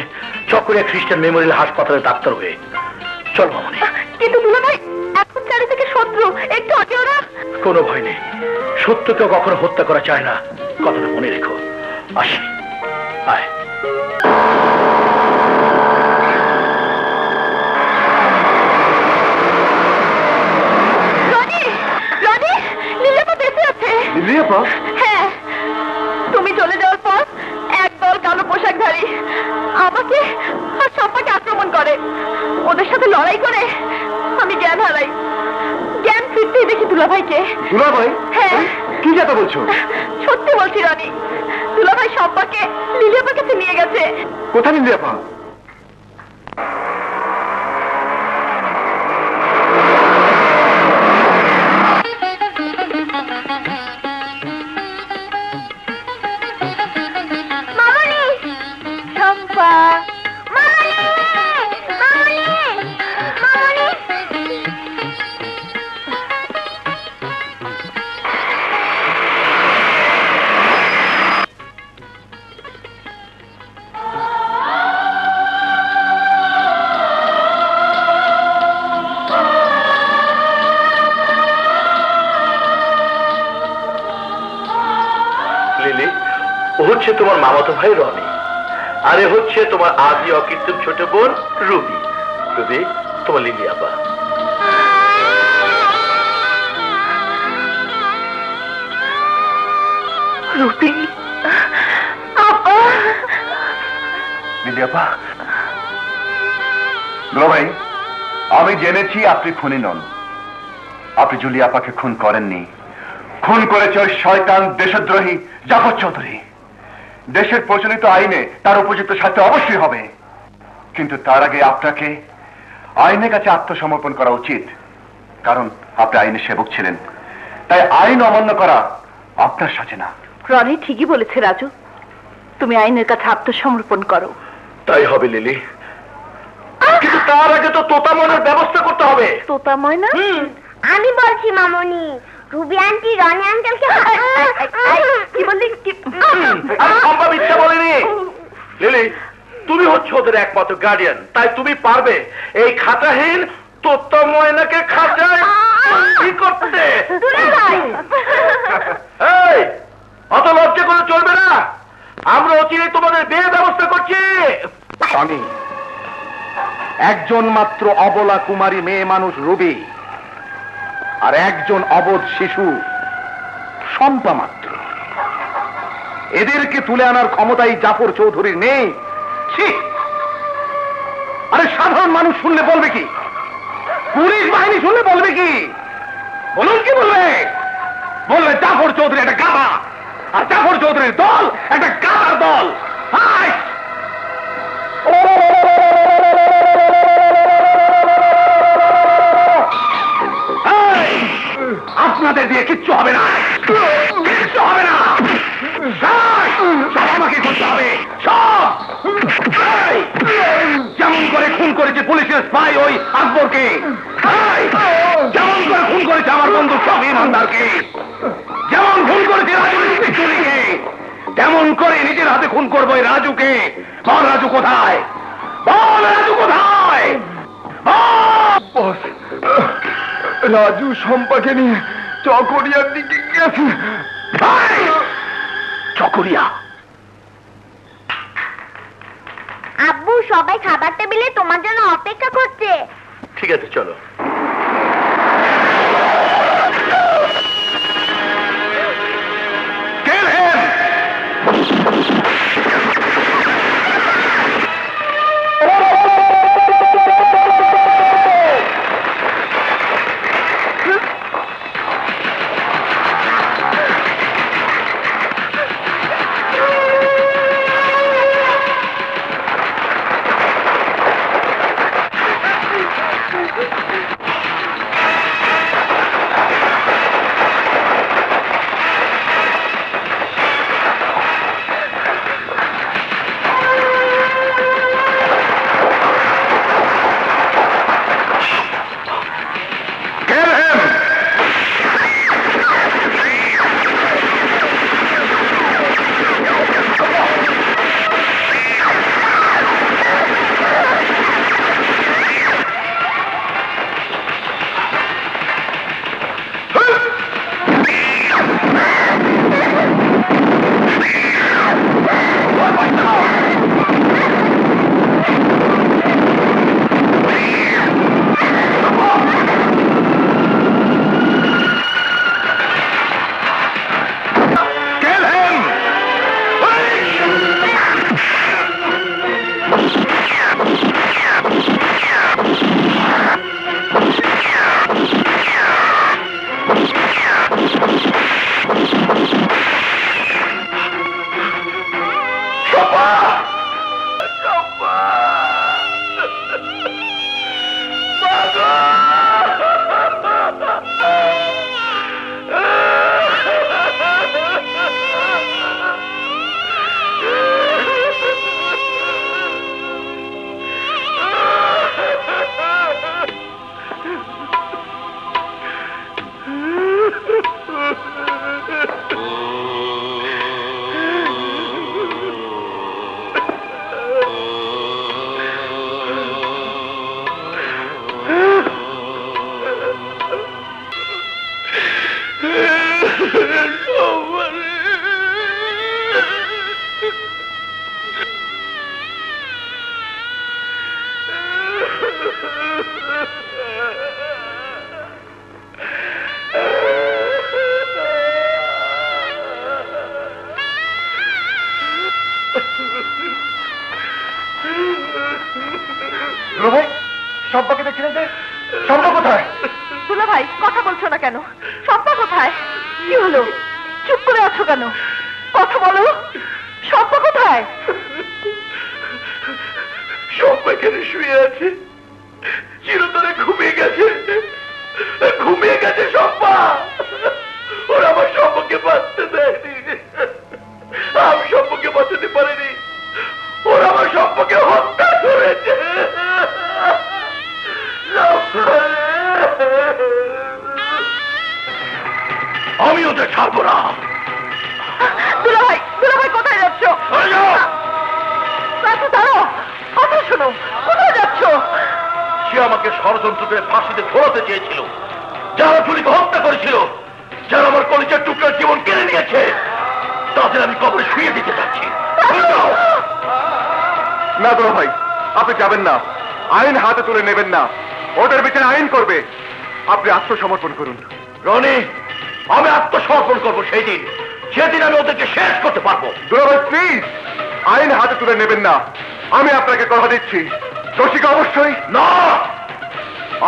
চকরিয়া খ্রিস্টান মেমোরিয়াল হাসপাতালে ডাক্তার হয়ে। চল মামনি। কিন্তু দুলাভাই, এখন চারিদিকে শত্রু, একটু আগে ওরা। কোনো ভয় নেই, সত্যকে কখনো হত্যা করা যায় না, কথাটা মনে রেখো। আসি, আয়। হ্যাঁ, তুমি চলে যাওয়ার পর একদল কালো পোশাকধারী আমাকে আর শম্পাকে আক্রমণ করে। ওদের সাথে লড়াই করে আমি জ্ঞান হারাই। জ্ঞান ফিরতেই দেখি দুলাভাইকে। দুলাভাই? হ্যাঁ। কি কথা বলছো? সত্যি বলছি রনি, দুলাভাই শম্পাকে লিলিয়াপার কাছে নিয়ে গেছে। কোথায় লিলিয়াপা? লিলি, ও হচ্ছে তোমার মামাতো ভাই রনি, আর এ হচ্ছে তোমার আদি অকৃত্রিম ছোট বোন রুবি। রুবি, তোমার লিলি আপা। রুবি আপা। লিলিয়াপা, দুলাভাই, আমি জেনেছি আপনি খুনি নন। আপনি জুলিয়াপাকে খুন করেননি। খুন করেছে ওই শয়তান দেশদ্রোহী জাফর চৌধুরী। দেশের প্রচলিত আইনে তার উপযুক্ত শাস্তি অবশ্যই হবে, কিন্তু তার আগে আপনাকে আইনের কাছে আত্মসমর্পণ করা উচিত। কারণ আপনি আইনের সেবক ছিলেন, তাই আইন অমান্য করা আপনার সাথে না। রনি ঠিকই বলেছে রাজু, তুমি আইনের কাছে আত্মসমর্পণ করো। তাই হবে লিলি, কিন্তু তার আগে তো তোতামনের ব্যবস্থা করতে হবে। তোতা ময়না? আমি বলছি মামনি, রুবি আন্টি রনি আঙ্কেলকে কি বললি? আমি সম্ভব ইচ্ছা বলে লিলি, তুমি হচ্ছে ওদের একমাত্র গার্ডিয়ান, তাই তুমি পারবে এই খাতাহীন তোত্তা ময়নাকে খাঁচায় কি করতে। এই, অত লজ্জা করে চলবে না, আমরা অচিরেই তোমাদের বিয়ের ব্যবস্থা করছি। স্বামী, একজন মাত্র অবলা কুমারী মেয়ে মানুষ রবি, আর একজন অবোধ শিশু শম্পা মাত্র। এদেরকে তুলে আনার ক্ষমতাই জাফর চৌধুরীর নেই। ছি! আরে সাধারণ মানুষ শুনলে বলবে কি? পুলিশ বাহিনী শুনলে বলবে কি? বলুন, কি বলবে? বলবে জাফর চৌধুরী একটা গাধা, আর জাফর চৌধুরীর দল একটা গাধার দল। হায়! এই, আপনাদের দিয়ে কিচ্ছু হবে না, কিচ্ছু হবে না। সব আমাকে করতে হবে, সব। এই, যেমন করে খুন করেছে পুলিশের স্পাই ওই আকবরকে, যেমন করে খুন করেছে আমার বন্ধু সব ইমানদারকে, যেমন খুন করেছে রাজুর স্ত্রীকে, তেমন করে নিজের হাতে খুন করবো এই রাজুকে। বল রাজু কোথায়? বল রাজু কোথায়? রাজু শম্পাকে নিয়ে চকরিয়ার দিকে গেছে। চকরিয়া? আব্বু, সবাই খাবার টেবিলে তোমার জন্য অপেক্ষা করছে। ঠিক আছে, চলো। ভাই, শম্পাকে দেখছিলেন যে? শম্পা কোথায়? দুলা ভাই, কথা বলছো না কেন? শম্পা কোথায়? কি হলো? চুপ করে আছো কেন? কথা বলো। শম্পা কোথায়? শম্পা এখানে শুয়ে আছে, চিরতরে ঘুমিয়ে গেছে, ঘুমিয়ে গেছে শম্পা। ওরা আমার শম্পাকে বাঁচতে দেয়নি, আমি শম্পাকে বাঁচাতে পারিনি, ওরা আমার শম্পাকে হত্যা করেছে। আমি ওদের ছাড়বো না। দুলা ভাই কোথায় যাচ্ছ? আমাকে ষড়যন্ত্র করে ফাঁসিতে ঝোলাতে চেয়েছিল, যারা জুলিকে হত্যা করেছিল, যারা আমার কলেজের টুকরার জীবন কেড়ে নিয়েছে, তাদের আমি কবরে শুয়ে দিতে চাচ্ছি। না দুলা ভাই, আপনি যাবেন না, আইন হাতে তুলে নেবেন না, ওদের বিচারে আইন করবে। আপনি আত্মসমর্পণ করুন। রনি, আমি আত্মসমর্পণ করবো সেই দিন, সেদিন আমি ওদেরকে শেষ করতে পারবো। দুলা ভাই প্লিজ, আইন হাতে তুলে নেবেন না, আমি আপনাকে কথা দিচ্ছি, দোষীকে অবশ্যই। না,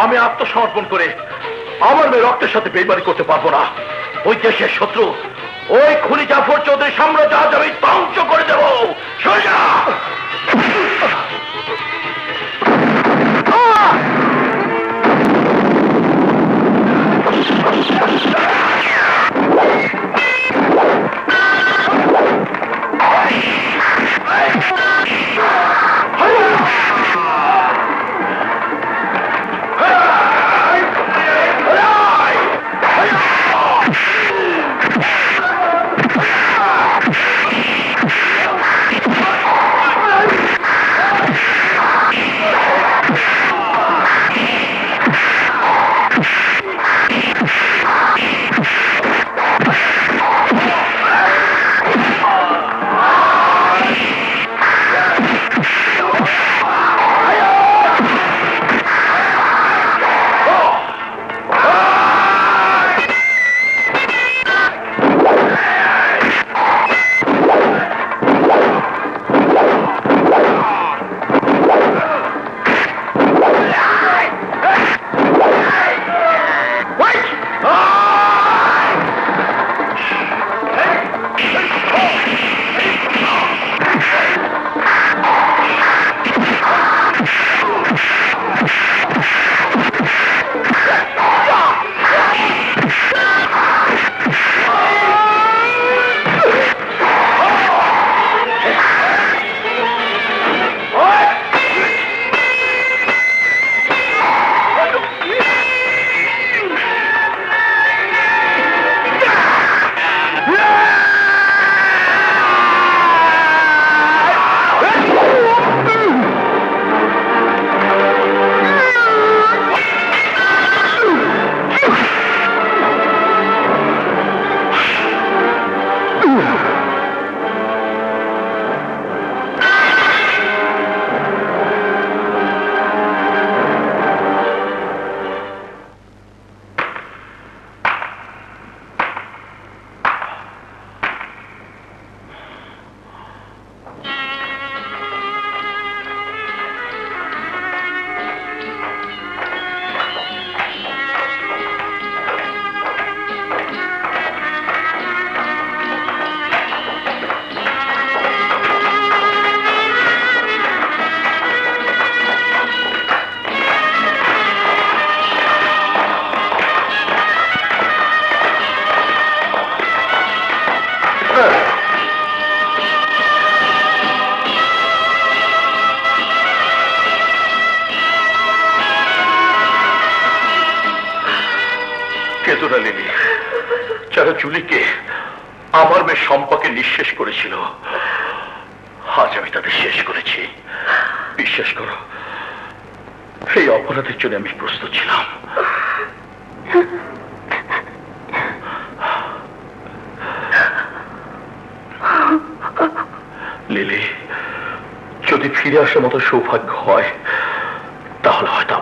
আমি আত্মসমর্পণ করে আমার মেয়ে রক্তের সাথে বেইমানি করতে পারবো না। ওই দেশের শত্রু, ওই খুনি জাফর চৌধুরী সাম্রাজ্য আজ আমি ধ্বংস করে দেবো। সোজা যারা জুলিকে আমার মেয়ে সম্পাকে নিঃশেষ করেছিল, আজ আমি তাদের শেষ করেছি। বিশ্বাস করো, এই অপরাধের জন্য আমি প্রস্তুত ছিলাম। লিলি, যদি ফিরে আসার মতো সৌভাগ্য হয়, তাহলে হয়তো